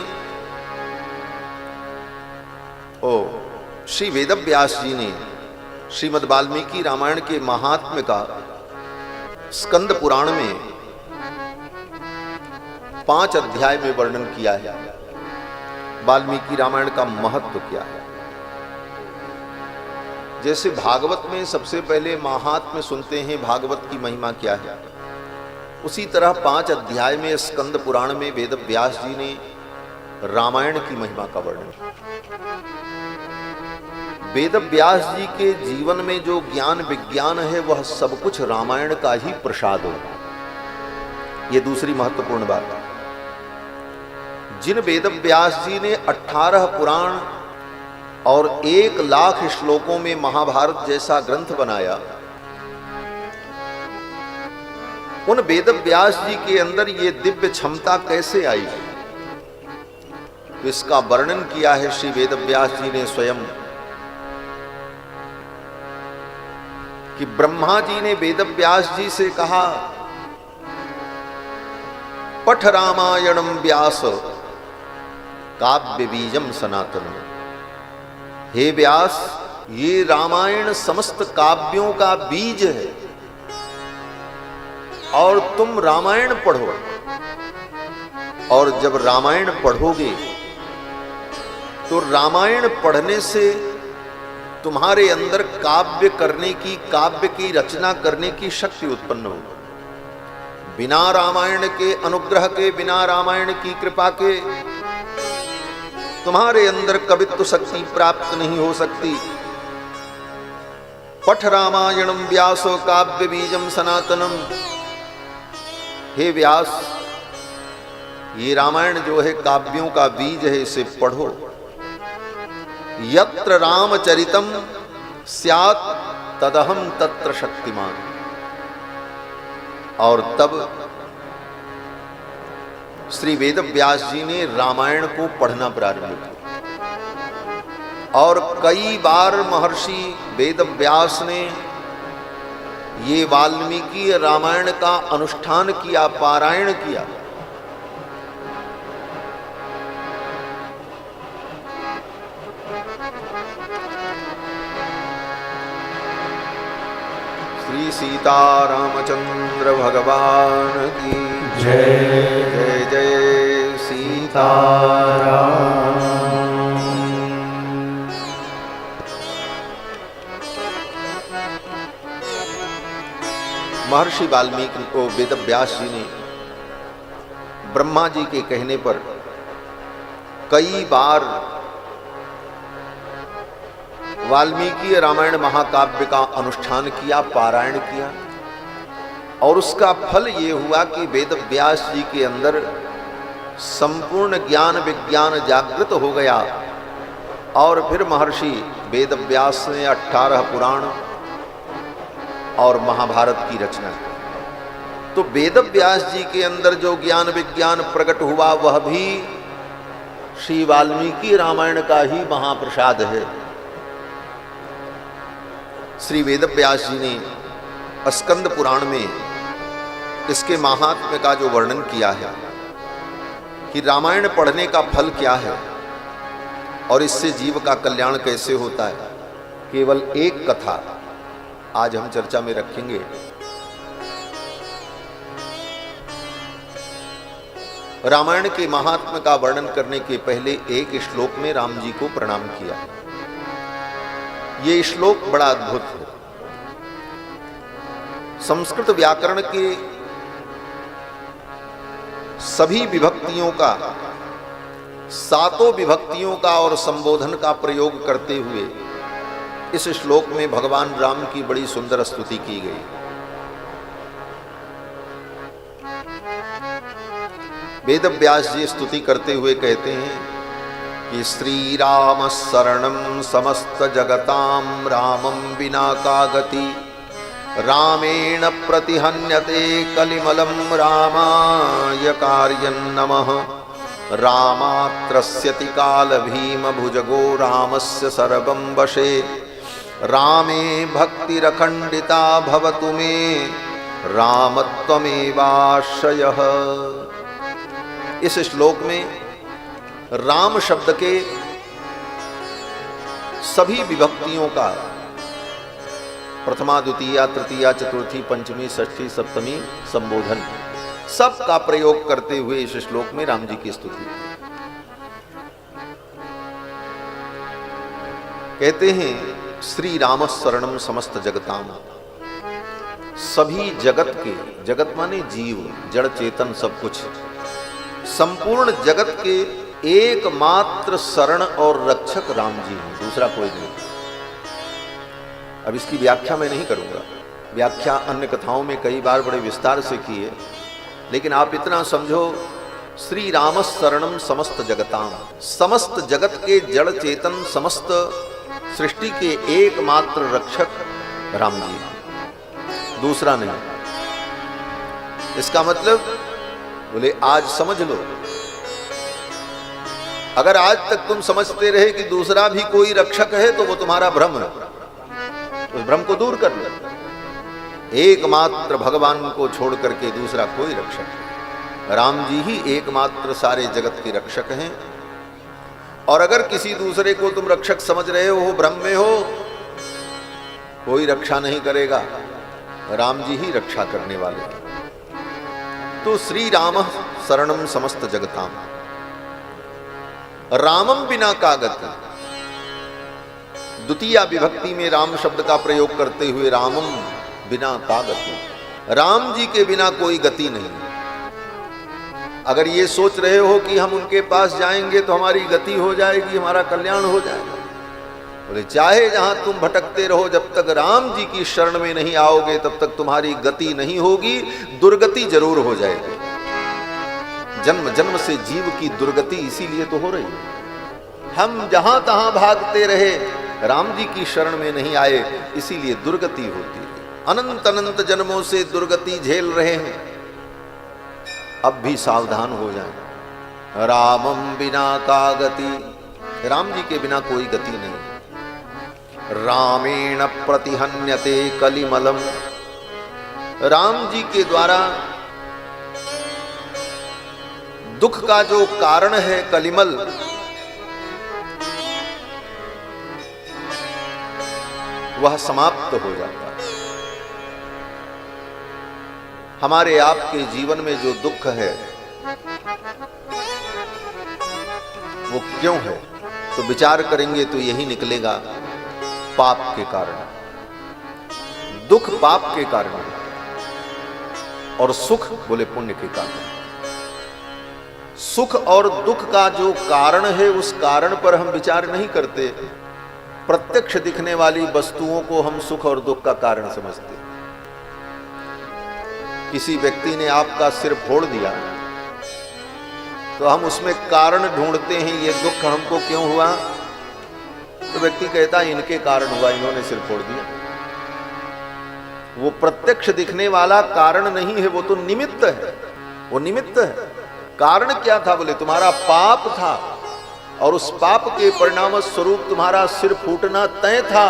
श्री वेदव्यास जी ने श्रीमद् वाल्मीकि रामायण के महात्म्य का स्कंद पुराण में 5 अध्याय में वर्णन किया है। वाल्मीकि रामायण का महत्व क्या है। जैसे भागवत में सबसे पहले महात्म्य सुनते हैं, भागवत की महिमा क्या है, उसी तरह 5 अध्याय में स्कंद पुराण में वेदव्यास जी ने रामायण की महिमा का वर्णन किया। वेदव्यास जी के जीवन में जो ज्ञान विज्ञान है वह सब कुछ रामायण का ही प्रसाद हो। यह दूसरी महत्वपूर्ण बात है। जिन वेदव्यास जी ने 18 पुराण और 1 लाख श्लोकों में महाभारत जैसा ग्रंथ बनाया, उन वेदव्यास जी के अंदर ये दिव्य क्षमता कैसे आई, तो इसका वर्णन किया है श्री वेदव्यास जी ने स्वयं कि ब्रह्मा जी ने वेदव्यास जी से कहा, पठ रामायणम व्यास काव्य बीजम सनातन। हे व्यास, ये रामायण समस्त काव्यों का बीज है और तुम रामायण पढ़ो। और जब रामायण पढ़ोगे तो रामायण पढ़ने से तुम्हारे अंदर काव्य करने की, काव्य की रचना करने की शक्ति उत्पन्न होगी। बिना रामायण के अनुग्रह के, बिना रामायण की कृपा के तुम्हारे अंदर कवित्व शक्ति प्राप्त नहीं हो सकती। पठ रामायणम व्यासो काव्य बीजम सनातनम। हे व्यास, ये रामायण जो है काव्यों का बीज है, इसे पढ़ो। यत्र रामचरितम स्यात् तदहम तत्र शक्तिमान। और तब श्री वेदव्यास जी ने रामायण को पढ़ना प्रारंभ किया और कई बार महर्षि वेदव्यास ने ये वाल्मीकि रामायण का अनुष्ठान किया, पारायण किया। श्री सीता रामचंद्र भगवान की जय। जय जय सीता। महर्षि वाल्मीकि को वेदव्यास जी ने ब्रह्मा जी के कहने पर कई बार वाल्मीकि रामायण महाकाव्य का अनुष्ठान किया, पारायण किया। और उसका फल ये हुआ कि वेदव्यास जी के अंदर संपूर्ण ज्ञान विज्ञान जागृत हो गया। और फिर महर्षि वेदव्यास ने 18 पुराण और महाभारत की रचना की। तो वेदव्यास जी के अंदर जो ज्ञान विज्ञान प्रकट हुआ वह भी श्री वाल्मीकि रामायण का ही महाप्रसाद है। श्री वेदव्यास जी ने स्कंद पुराण में इसके महात्म्य का जो वर्णन किया है कि रामायण पढ़ने का फल क्या है और इससे जीव का कल्याण कैसे होता है। केवल एक कथा आज हम चर्चा में रखेंगे। रामायण के महात्म्य का वर्णन करने के पहले एक श्लोक में राम जी को प्रणाम किया। ये श्लोक बड़ा अद्भुत है। संस्कृत व्याकरण के सभी विभक्तियों का, सातों विभक्तियों का और संबोधन का प्रयोग करते हुए इस श्लोक में भगवान राम की बड़ी सुंदर स्तुति की गई। वेद व्यास जी स्तुति करते हुए कहते हैं कि श्री राम शरणम समस्त जगताम रामम बिना का गति रामेण प्रतिहन्यते कलिमलं रामाय कार्यं नमः रामात्रस्यति काल भीम भुजगो रामस्य सर्वं वशे रामे भक्तिरखण्डिता भवतु मे रामत्वमेवाश्रयः। इस श्लोक में राम शब्द के सभी विभक्तियों का प्रथमा, द्वितीया, तृतीया, चतुर्थी, पंचमी, षष्ठी, सप्तमी संबोधन सब का प्रयोग करते हुए इस श्लोक में राम जी की स्तुति। कहते हैं श्री राम शरणम समस्त जगताम, सभी जगत के, जगत माने जीव, जड़ चेतन सब कुछ, संपूर्ण जगत के एकमात्र शरण और रक्षक राम जी हैं, दूसरा कोई नहीं। अब इसकी व्याख्या मैं नहीं करूंगा, व्याख्या अन्य कथाओं में कई बार बड़े विस्तार से की है, लेकिन आप इतना समझो श्री राम शरणम समस्त जगताम, समस्त जगत के जड़ चेतन समस्त सृष्टि के एकमात्र रक्षक राम जी, दूसरा नहीं। इसका मतलब बोले आज समझ लो, अगर आज तक तुम समझते रहे कि दूसरा भी कोई रक्षक है तो वो तुम्हारा भ्रम है, उस भ्रम को दूर कर लो। एकमात्र भगवान को छोड़ करके दूसरा कोई रक्षक नहीं, राम जी ही एकमात्र सारे जगत के रक्षक हैं। और अगर किसी दूसरे को तुम रक्षक समझ रहे हो, भ्रम में हो, कोई रक्षा नहीं करेगा, राम जी ही रक्षा करने वाले हैं। तो श्री राम शरणम समस्त जगताम, रामम बिना का गति, द्वितीय विभक्ति में राम शब्द का प्रयोग करते हुए रामम बिना का गति, राम जी के बिना कोई गति नहीं। अगर ये सोच रहे हो कि हम उनके पास जाएंगे तो हमारी गति हो जाएगी, हमारा कल्याण हो जाएगा, बोले चाहे जहां तुम भटकते रहो, जब तक राम जी की शरण में नहीं आओगे तब तक तुम्हारी गति नहीं होगी, दुर्गति जरूर हो जाएगी। जन्म जन्म से जीव की दुर्गति इसीलिए तो हो रही है। हम जहां तहां भागते रहे, राम जी की शरण में नहीं आए, इसीलिए दुर्गति होती है। अनंत अनंत जन्मों से दुर्गति झेल रहे हैं, अब भी सावधान हो जाएं। रामम बिना का गति, राम जी के बिना कोई गति नहीं। रामेण प्रतिहन्यते कलिमलम, राम जी के द्वारा दुख का जो कारण है कलिमल, वह समाप्त हो जाता है। हमारे आपके जीवन में जो दुख है वो क्यों है, तो विचार करेंगे तो यही निकलेगा, पाप के कारण। दुख पाप के कारण और सुख बोले पुण्य के कारण। सुख और दुख का जो कारण है उस कारण पर हम विचार नहीं करते, प्रत्यक्ष दिखने वाली वस्तुओं को हम सुख और दुख का कारण समझते। किसी व्यक्ति ने आपका सिर फोड़ दिया तो हम उसमें कारण ढूंढते हैं, ये दुख हमको क्यों हुआ, तो व्यक्ति कहता है इनके कारण हुआ, इन्होंने सिर फोड़ दिया। वो प्रत्यक्ष दिखने वाला कारण नहीं है, वो तो निमित्त है, वो निमित्त है। कारण क्या था, बोले तुम्हारा पाप था और उस पाप के परिणाम स्वरूप तुम्हारा सिर फूटना तय था,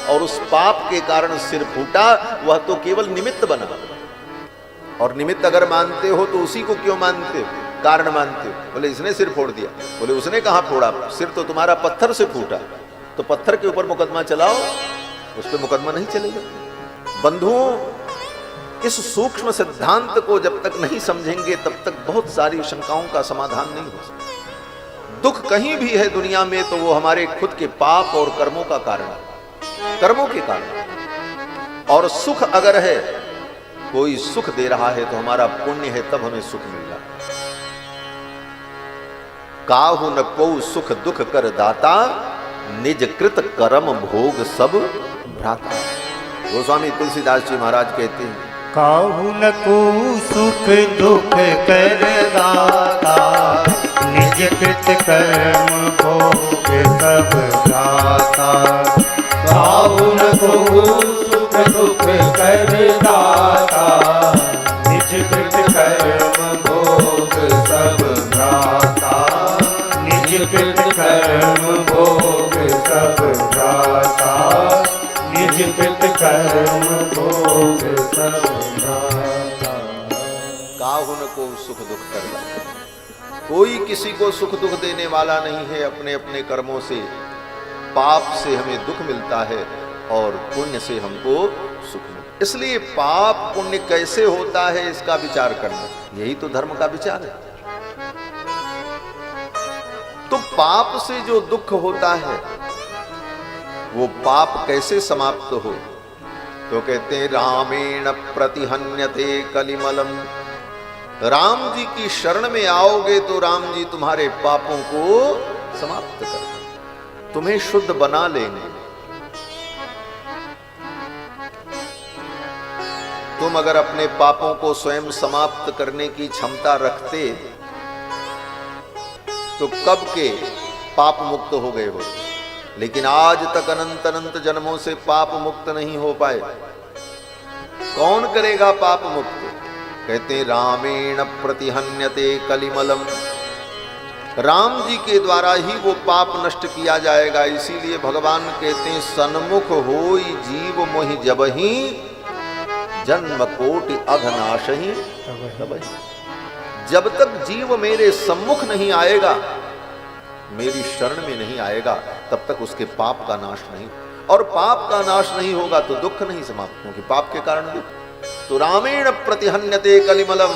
और उस पाप के कारण सिर फूटा, वह तो केवल निमित्त बना। और निमित्त अगर मानते हो तो उसी को क्यों मानते हो, कारण मानते हो। बोले इसने सिर फोड़ दिया, बोले उसने कहां फोड़ा, सिर तो तुम्हारा पत्थर से फूटा, तो पत्थर के ऊपर मुकदमा चलाओ, उस पर मुकदमा नहीं चलेगा। बंधुओं, इस सूक्ष्म सिद्धांत को जब तक नहीं समझेंगे तब तक बहुत सारी शंकाओं का समाधान नहीं हो सकता। दुख कहीं भी है दुनिया में तो वो हमारे खुद के पाप और कर्मों का कारण है, कर्मों के कारण। और सुख अगर है, कोई सुख दे रहा है तो हमारा पुण्य है, तब हमें सुख मिल रहा है। काहु न को सुख दुख कर दाता, निज कृत कर्म भोग सब भ्राता। गोस्वामी तुलसीदास जी महाराज कहते हैं, काहु न को सुख दुख कर दाता, निज कृत कर्म भोग सब भ्राता। काहु न को सुख दुख कर दाता, निज कृत कर्म भोग सब भ्राता। निज कृत कर्म भोग सब भ्राता। निज कृत कर्म भोग सब भ्राता। काहु न को सुख दुख कर दाता। कोई किसी को सुख दुख देने वाला नहीं है। अपने अपने कर्मों से, पाप से हमें दुख मिलता है और पुण्य से हमको सुख मिलता है। इसलिए पाप पुण्य कैसे होता है इसका विचार करना, यही तो धर्म का विचार है। तो पाप से जो दुख होता है वो पाप कैसे समाप्त हो, तो कहते हैं रामेण प्रतिहन्यते कलिमलम। राम जी की शरण में आओगे तो राम जी तुम्हारे पापों को समाप्त कर देंगे, तुम्हें शुद्ध बना लेंगे। तुम अगर अपने पापों को स्वयं समाप्त करने की क्षमता रखते तो कब के पाप मुक्त हो गए हो, लेकिन आज तक अनंत अनंत जन्मों से पाप मुक्त नहीं हो पाए। कौन करेगा पाप मुक्त? कहते हैं रामेण प्रतिहन्यते कलिमलम। राम जी के द्वारा ही वो पाप नष्ट किया जाएगा। इसीलिए भगवान कहते हैं सन्मुख होई जीव मोहि जबहि, जन्म कोटि अघनाशहि तबहि। जब तक जीव मेरे सम्मुख नहीं आएगा, मेरी शरण में नहीं आएगा, तब तक उसके पाप का नाश नहीं। और पाप का नाश नहीं होगा तो दुख नहीं समाप्त, क्योंकि पाप के कारण दुख। तो रामेण प्रतिहन्यते कलिमलम।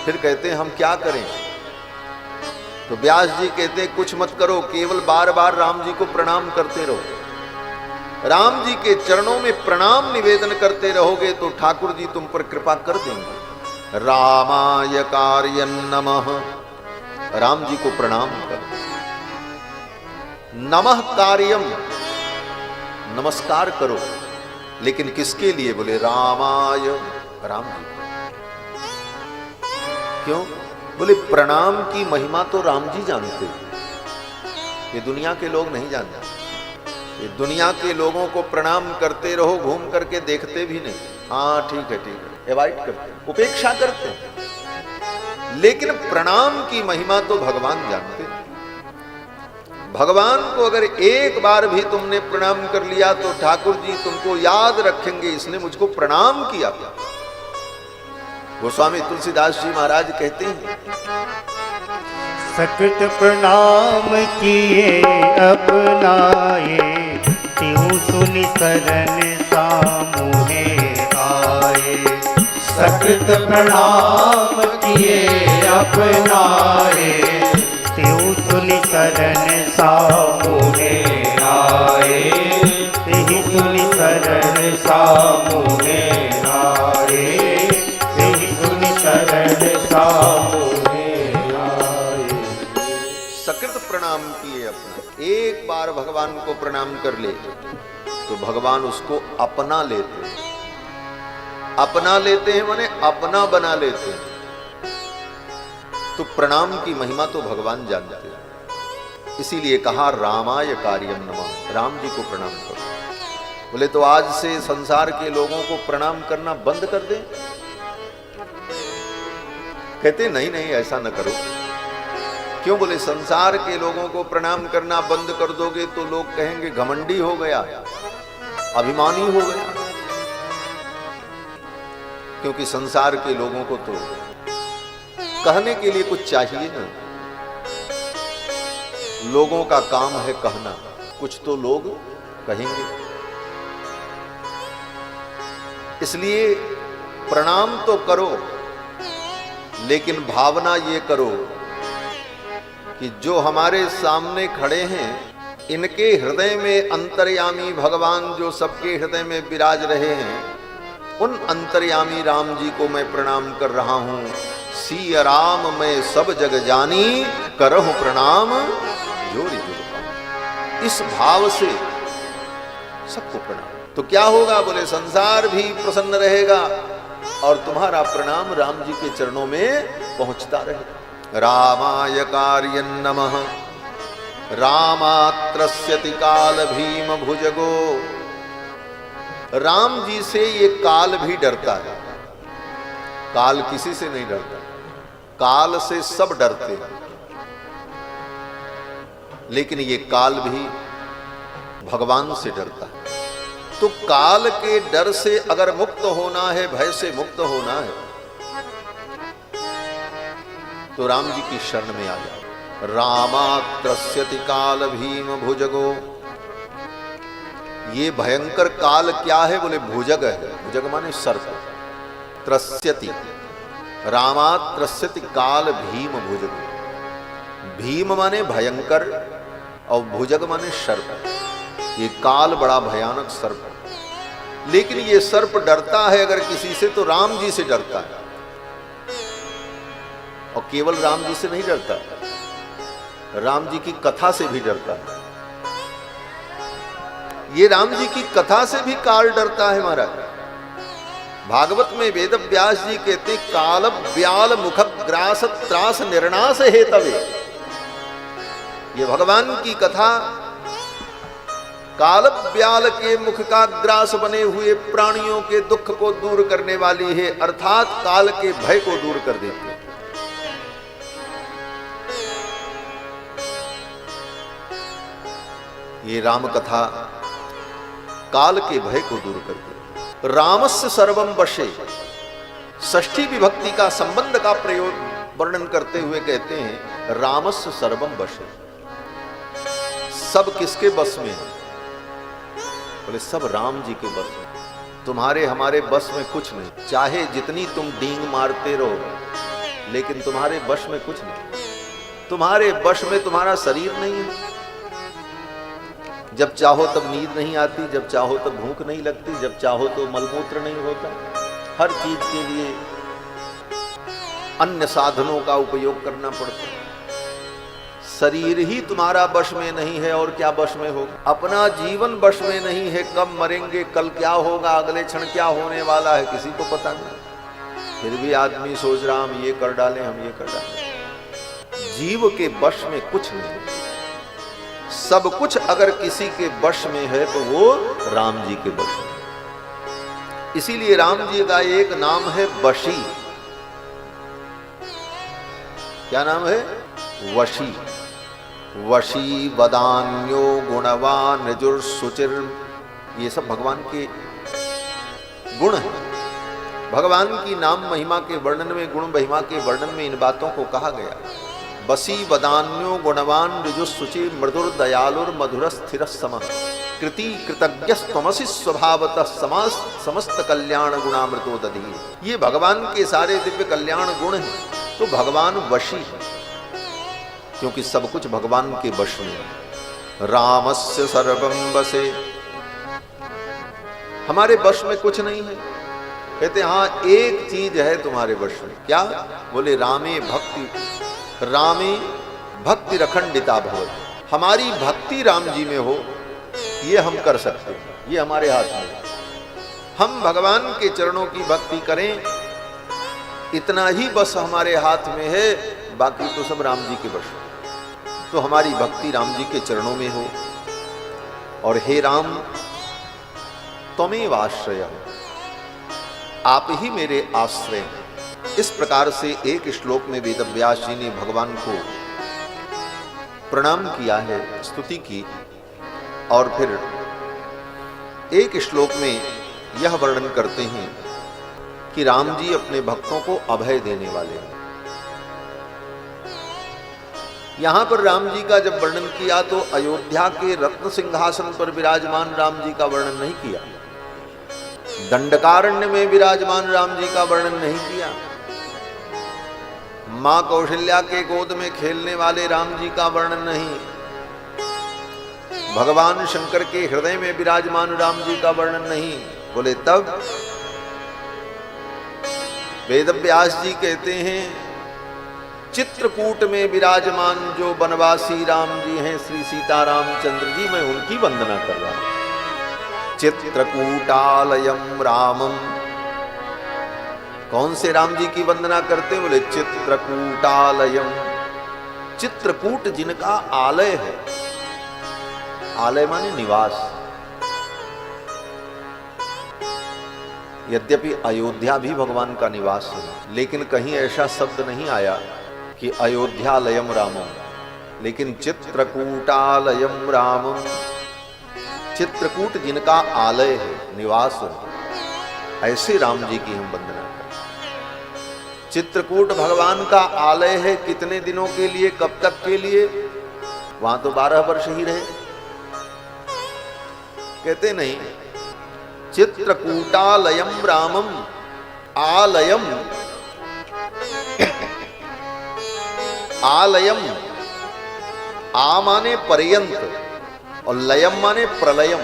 फिर कहते हैं हम क्या करें? तो व्यास जी कहते हैं कुछ मत करो, केवल बार बार राम जी को प्रणाम करते रहो। राम जी के चरणों में प्रणाम निवेदन करते रहोगे तो ठाकुर जी तुम पर कृपा कर देंगे। रामाय कार्यं नमः। राम जी को प्रणाम करो। नमः कार्यम, नमस्कार करो, लेकिन किसके लिए? बोले रामाय, राम जी। क्यों? बोले प्रणाम की महिमा तो राम जी जानते, ये दुनिया के लोग नहीं जानते। ये दुनिया के लोगों को प्रणाम करते रहो, घूम करके देखते भी नहीं। हाँ ठीक है ठीक है, एवॉइड करते, उपेक्षा करते हैं। लेकिन प्रणाम की महिमा तो भगवान जानते हैं। भगवान को अगर एक बार भी तुमने प्रणाम कर लिया तो ठाकुर जी तुमको याद रखेंगे, इसने मुझको प्रणाम किया। गोस्वामी तुलसीदास जी महाराज कहते हैं सकृत प्रणाम किए अपनाए, त्यों सुनि शरण सामुहे आए। सकृत प्रणाम किए अपनाए, त्यों सुनि शरण सामुहे आए। तेहि सुनि शरण सामुहे आए। तेहि सुनि शरण सामुहे आए। सकृत प्रणाम किए अपना। एक बार भगवान को प्रणाम कर ले तो भगवान उसको अपना लेते हैं। अपना लेते हैं माने अपना बना लेते हैं। तो प्रणाम की महिमा तो भगवान जानते हैं। इसीलिए कहा रामाय कार्यम नमः, राम जी को प्रणाम करो। बोले तो आज से संसार के लोगों को प्रणाम करना बंद कर दें? कहते नहीं नहीं ऐसा न करो। क्यों? बोले संसार के लोगों को प्रणाम करना बंद कर दोगे तो लोग कहेंगे घमंडी हो गया, अभिमानी हो गया। क्योंकि संसार के लोगों को तो कहने के लिए कुछ चाहिए ना। लोगों का काम है कहना, कुछ तो लोग कहेंगे। इसलिए प्रणाम तो करो, लेकिन भावना ये करो कि जो हमारे सामने खड़े हैं इनके हृदय में अंतर्यामी भगवान जो सबके हृदय में विराज रहे हैं, उन अंतर्यामी राम जी को मैं प्रणाम कर रहा हूं। सिया राम मैं सब जग जानी, करहु प्रणाम जोरी जोरी। इस भाव से सबको प्रणाम। तो क्या होगा? बोले संसार भी प्रसन्न रहेगा और तुम्हारा प्रणाम राम जी के चरणों में पहुंचता रहे। रामाय कार्यं नमः, रामात्रस्यति काल भीम भुजगो। राम जी से ये काल भी डरता है। काल किसी से नहीं डरता, काल से सब डरते हैं, लेकिन ये काल भी भगवान से डरता है। तो काल के डर से अगर मुक्त होना है, भय से मुक्त होना है, तो राम जी की शरण में आ जाओ। रामात्रस्यति काल भीम भुजगो। ये भयंकर काल क्या है? बोले भुजग है। भुजग माने सर्प। त्रस्यति, रामात्रस्यति काल भीम भुजगो। भीम माने भयंकर और भुजग माने सर्प। ये काल बड़ा भयानक सर्प है, लेकिन ये सर्प डरता है अगर किसी से तो राम जी से डरता है। और केवल राम जी से नहीं डरता, राम जी की कथा से भी डरता है। ये राम जी की कथा से भी काल डरता है महाराज। भागवत में वेद व्यास जी कहते काल ब्याल मुख ग्रास त्रास निर्णास हेतवे। ये भगवान की कथा काल ब्याल के मुख का ग्रास बने हुए प्राणियों के दुख को दूर करने वाली है, अर्थात काल के भय को दूर कर देती है। ये राम कथा काल के भय को दूर करती है। रामस्य सर्वम वशे, षष्ठी विभक्ति का संबंध का प्रयोग वर्णन करते हुए कहते हैं रामस्य सर्वम वशे। सब किसके बस में है? बोले सब राम जी के बस में। तुम्हारे हमारे बस में कुछ नहीं। चाहे जितनी तुम डींग मारते रहो, लेकिन तुम्हारे बस में कुछ नहीं। तुम्हारे बस में तुम्हारा शरीर नहीं है। जब चाहो तब नींद नहीं आती, जब चाहो तब भूख नहीं लगती, जब चाहो तो मलमूत्र नहीं होता। हर चीज के लिए अन्य साधनों का उपयोग करना पड़ता है। शरीर ही तुम्हारा वश में नहीं है और क्या वश में होगा? अपना जीवन वश में नहीं है। कब मरेंगे, कल क्या होगा, अगले क्षण क्या होने वाला है, किसी को पता नहीं। फिर भी आदमी सोच रहा हम ये कर डालें, हम ये कर डालें। जीव के वश में कुछ नहीं। सब कुछ अगर किसी के वश में है तो वो राम जी के वश में। इसीलिए राम जी का एक नाम है वशी। क्या नाम है? वशी। वशी वदान्यो गुणवान ऋजुर सुचिर। ये सब भगवान के गुण हैं। भगवान की नाम महिमा के वर्णन में, गुण महिमा के वर्णन में इन बातों को कहा गया। बसी वदान्यो गुणवान ऋजु सुचि मृदुर दयालुर मधुर स्थिर सम कृति कृतज्ञ तमसी स्वभावतः समस्त कल्याण गुणामृतो दधी। ये भगवान के सारे दिव्य कल्याण गुण हैं। तो भगवान वशी है, क्योंकि सब कुछ भगवान के वश में है। रामस्य सर्वम वशे। हमारे वश में कुछ नहीं है। कहते हाँ एक चीज है तुम्हारे वश में। क्या? बोले रामे भक्ति, रामे भक्ति रखंडिता भव। हमारी भक्ति राम जी में हो, ये हम कर सकते हैं। ये हमारे हाथ में है। हम भगवान के चरणों की भक्ति करें, इतना ही बस हमारे हाथ में है। बाकी तो सब राम जी के वश में। तो हमारी भक्ति राम जी के चरणों में हो। और हे राम त्वमेव आश्रय, आप ही मेरे आश्रय हैं। इस प्रकार से एक श्लोक में वेद व्यास जी ने भगवान को प्रणाम किया है, स्तुति की। और फिर एक श्लोक में यह वर्णन करते हैं कि राम जी अपने भक्तों को अभय देने वाले हैं। यहां पर राम जी का जब वर्णन किया तो अयोध्या के रत्न सिंहासन पर विराजमान राम जी का वर्णन नहीं किया। दंडकारण्य में विराजमान राम जी का वर्णन नहीं किया, मां कौशल्या के गोद में खेलने वाले राम जी का वर्णन नहीं, भगवान शंकर के हृदय में विराजमान राम जी का वर्णन नहीं। बोले तब वेद व्यास जी कहते हैं चित्रकूट में विराजमान जो वनवासी राम जी हैं श्री सीतारामचंद्र जी, मैं उनकी वंदना कर रहा हूं। चित्रकूटालयम रामम, कौन से राम जी की वंदना करते हैं? बोले चित्रकूटालयम, चित्रकूट जिनका आलय है, आलय माने निवास। यद्यपि अयोध्या भी भगवान का निवास है, लेकिन कहीं ऐसा शब्द नहीं आया कि अयोध्यालयम रामम, लेकिन चित्रकूटालयम रामम, चित्रकूट जिनका आलय है, निवास है, ऐसे राम जी की हम वंदना करें। चित्रकूट भगवान का आलय है, कितने दिनों के लिए, कब तक के लिए? वहां तो 12 वर्ष ही रहे, कहते नहीं। चित्रकूटालयम रामम, आलयम, आलयम, आ माने पर्यंत और लयम माने प्रलयम।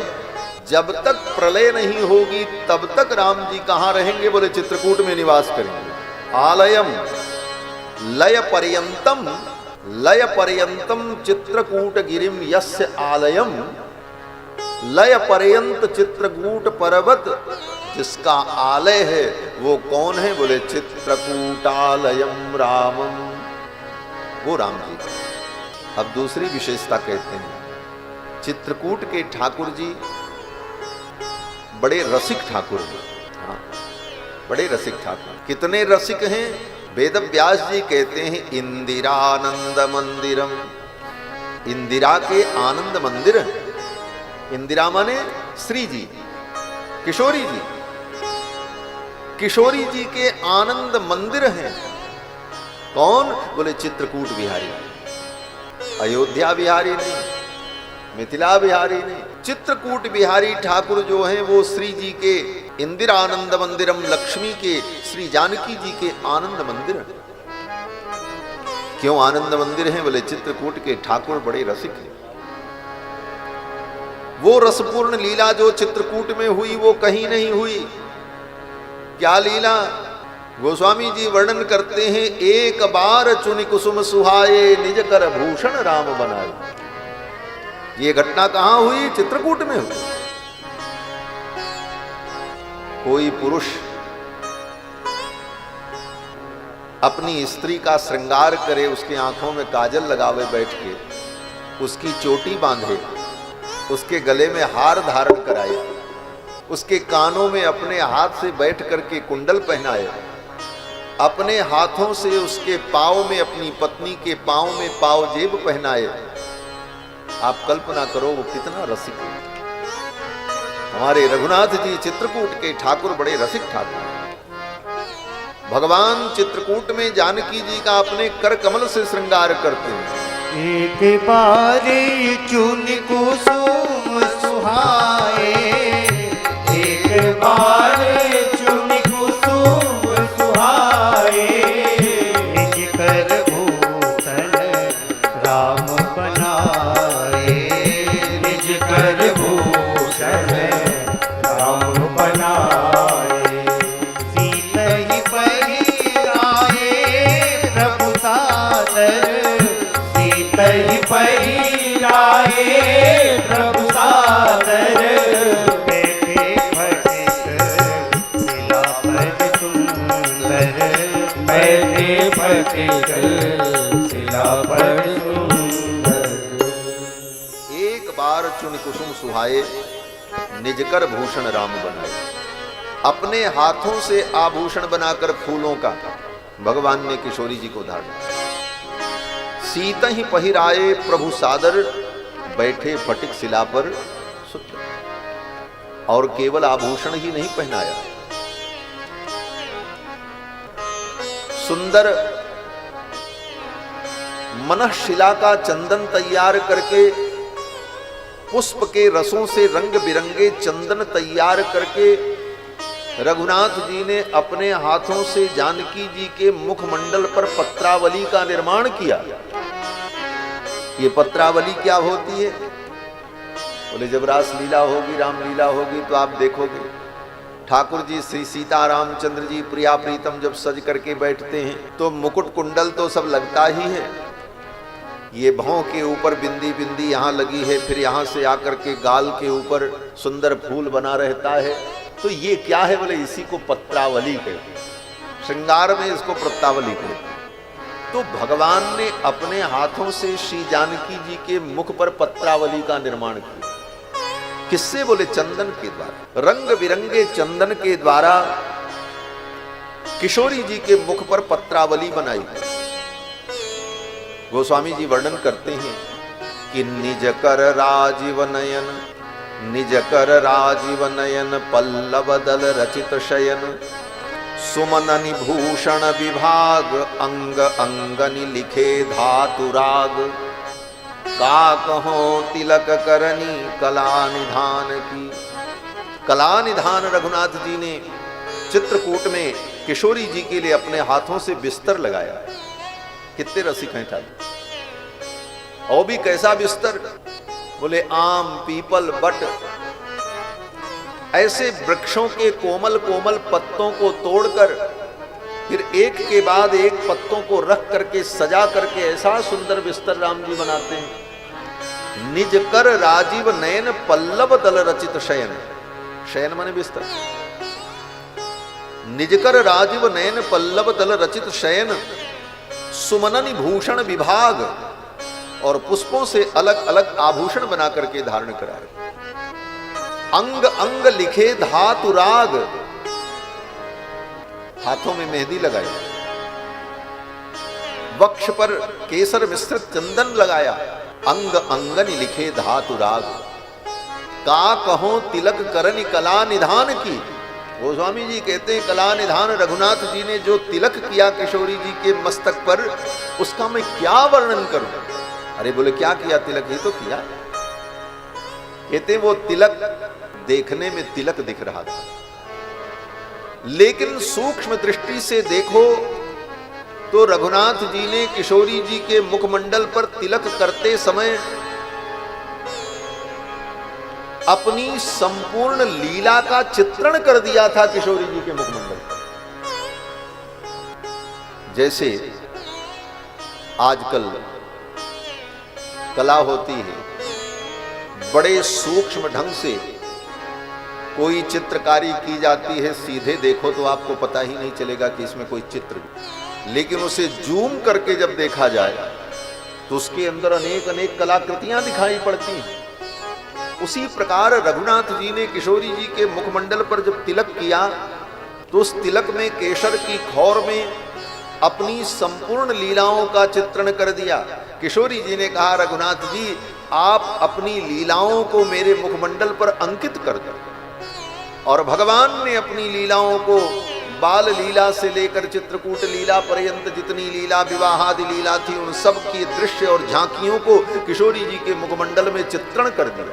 जब तक प्रलय नहीं होगी तब तक राम जी कहां रहेंगे? बोले चित्रकूट में निवास करेंगे। आलयम लय पर्यंतम, लय पर्यंतम चित्रकूट गिरिम यस्य आलयम, लय पर्यंत चित्रकूट पर्वत जिसका आलय है वो कौन है? बोले चित्रकूटालयम रामम, वो राम जी। अब दूसरी विशेषता कहते हैं, चित्रकूट के ठाकुर जी बड़े रसिक ठाकुर हैं। हाँ, बड़े रसिक ठाकुर। कितने रसिक हैं? वेद व्यास जी कहते हैं इंदिरानंद मंदिरम, इंदिरा के आनंद मंदिर। इंदिरा माने श्री जी, किशोरी जी, किशोरी जी के आनंद मंदिर हैं। कौन? बोले चित्रकूट बिहारी, अयोध्या बिहारी नहीं, मिथिला बिहारी नहीं, चित्रकूट बिहारी ठाकुर जो हैं वो श्री जी के इंदिरानंद मंदिरम, लक्ष्मी के, श्री जानकी जी के आनंद मंदिर हैं। क्यों आनंद मंदिर हैं? बोले चित्रकूट के ठाकुर बड़े रसिक हैं। वो रसपूर्ण लीला जो चित्रकूट में हुई वो कहीं नहीं हुई। क्या लीला? गोस्वामी जी वर्णन करते हैं, एक बार चुनि कुसुम सुहाए, निज कर भूषण राम बनाए। ये घटना कहां हुई? चित्रकूट में हुई। कोई पुरुष अपनी स्त्री का श्रृंगार करे, उसकी आंखों में काजल लगावे बैठ के, उसकी चोटी बांधे, उसके गले में हार धारण कराए, उसके कानों में अपने हाथ से बैठ करके कुंडल पहनाए, अपने हाथों से उसके पाँव में, अपनी पत्नी के पाँव में पाँव जेब पहनाए। आप कल्पना करो वो कितना रसिक है। हमारे रघुनाथ जी चित्रकूट के ठाकुर बड़े रसिक ठाकुर। भगवान चित्रकूट में जानकी जी का अपने कर कमल से श्रृंगार करते हैं। एक बार चुनि कुसुम सुहाए, एक बार चुनि कुसुम सुहाए, निज कर भूषण राम बनाए, निज कर भूषण राम बनाए। सीतहि पहिराए प्रभु सादर, सीतहि पहिराए प्रभु सादर, बैठे फटिक शिला पर सुंदर, बैठे फटिक शिला पर सुंदर। एक बार चुन कुसुम सुहाए, निजकर भूषण राम बनाए। अपने हाथों से आभूषण बनाकर फूलों का भगवान ने किशोरी जी को धारण। सीता ही पहिराए प्रभु सादर, बैठे फटिक शिला पर सुंदर। और केवल आभूषण ही नहीं पहनाया, सुंदर मनःशिला का चंदन तैयार करके, पुष्प के रसों से रंग बिरंगे चंदन तैयार करके रघुनाथ जी ने अपने हाथों से जानकी जी के मुखमंडल पर पत्रावली का निर्माण किया। ये पत्रावली क्या होती है? बोले जब रास लीला होगी, रामलीला होगी तो आप देखोगे ठाकुर जी श्री सीता रामचंद्र जी प्रिया प्रीतम जब सज करके बैठते हैं तो मुकुट कुंडल तो सब लगता ही है। ये भौं के ऊपर बिंदी बिंदी यहाँ लगी है, फिर यहाँ से आकर के गाल के ऊपर सुंदर फूल बना रहता है। तो ये क्या है? बोले इसी को पत्रावली कहते हैं, श्रृंगार में इसको पत्रावली कहते हैं। तो भगवान ने अपने हाथों से श्री जानकी जी के मुख पर पत्रावली का निर्माण किया। किससे? बोले चंदन के द्वारा, रंग बिरंगे चंदन के द्वारा किशोरी जी के मुख पर पत्रावली बनाई। गोस्वामी जी वर्णन करते हैं कि निज कर राजीव नयन, निज कर राजीव नयन पल्लव दल रचित शयन, सुमननि भूषण विभाग अंग अंगनि लिखे धातु राग, का कहो तिलक करनी कला निधान की। कला निधान रघुनाथ जी ने चित्रकूट में किशोरी जी के लिए अपने हाथों से बिस्तर लगाया। कितने रसिक हैं ठाकुर। और भी कैसा बिस्तर? बोले आम पीपल बट, ऐसे वृक्षों के कोमल कोमल पत्तों को तोड़कर फिर एक के बाद एक पत्तों को रख करके सजा करके ऐसा सुंदर बिस्तर राम जी बनाते हैं। निज कर राजीव नयन पल्लव दल रचित शयन, शयन माने बिस्तर। निज कर राजीव नयन पल्लव दल रचित शयन, सुमननि भूषण विभाग, और पुष्पों से अलग अलग आभूषण बना करके धारण कराए। अंग अंग लिखे धातु राग, हाथों में मेहंदी लगाई, वक्ष पर केसर मिश्रित चंदन लगाया। अंग अंगन लिखे धातु राग, का कहो तिलक करनी कला निधान की। गोस्वामी जी कहते हैं कला निधान रघुनाथ जी ने जो तिलक किया किशोरी जी के मस्तक पर, उसका मैं क्या वर्णन करूं। अरे बोले क्या किया? तिलक ही तो किया। कहते वो तिलक देखने में तिलक दिख रहा था, लेकिन सूक्ष्म दृष्टि से देखो तो रघुनाथ जी ने किशोरी जी के मुखमंडल पर तिलक करते समय अपनी संपूर्ण लीला का चित्रण कर दिया था किशोरी जी के मुखमंडल पर। जैसे आजकल कला होती है, बड़े सूक्ष्म ढंग से कोई चित्रकारी की जाती है, सीधे देखो तो आपको पता ही नहीं चलेगा कि इसमें कोई चित्र, लेकिन उसे जूम करके जब देखा जाए तो उसके अंदर अनेक अनेक कलाकृतियां दिखाई पड़ती हैं। उसी प्रकार रघुनाथ जी ने किशोरी जी के मुखमंडल पर जब तिलक किया तो उस तिलक में केसर की खौर में अपनी संपूर्ण लीलाओं का चित्रण कर दिया। किशोरी जी ने कहा रघुनाथ जी आप अपनी लीलाओं को मेरे मुखमंडल पर अंकित कर दो। और भगवान ने अपनी लीलाओं को बाल लीला से लेकर चित्रकूट लीला पर्यंत जितनी लीला विवाहादि लीला थी उन सब की दृश्य और झांकियों को किशोरी जी के मुखमंडल में चित्रण कर दिया।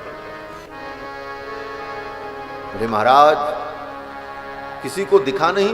अरे महाराज किसी को दिखा नहीं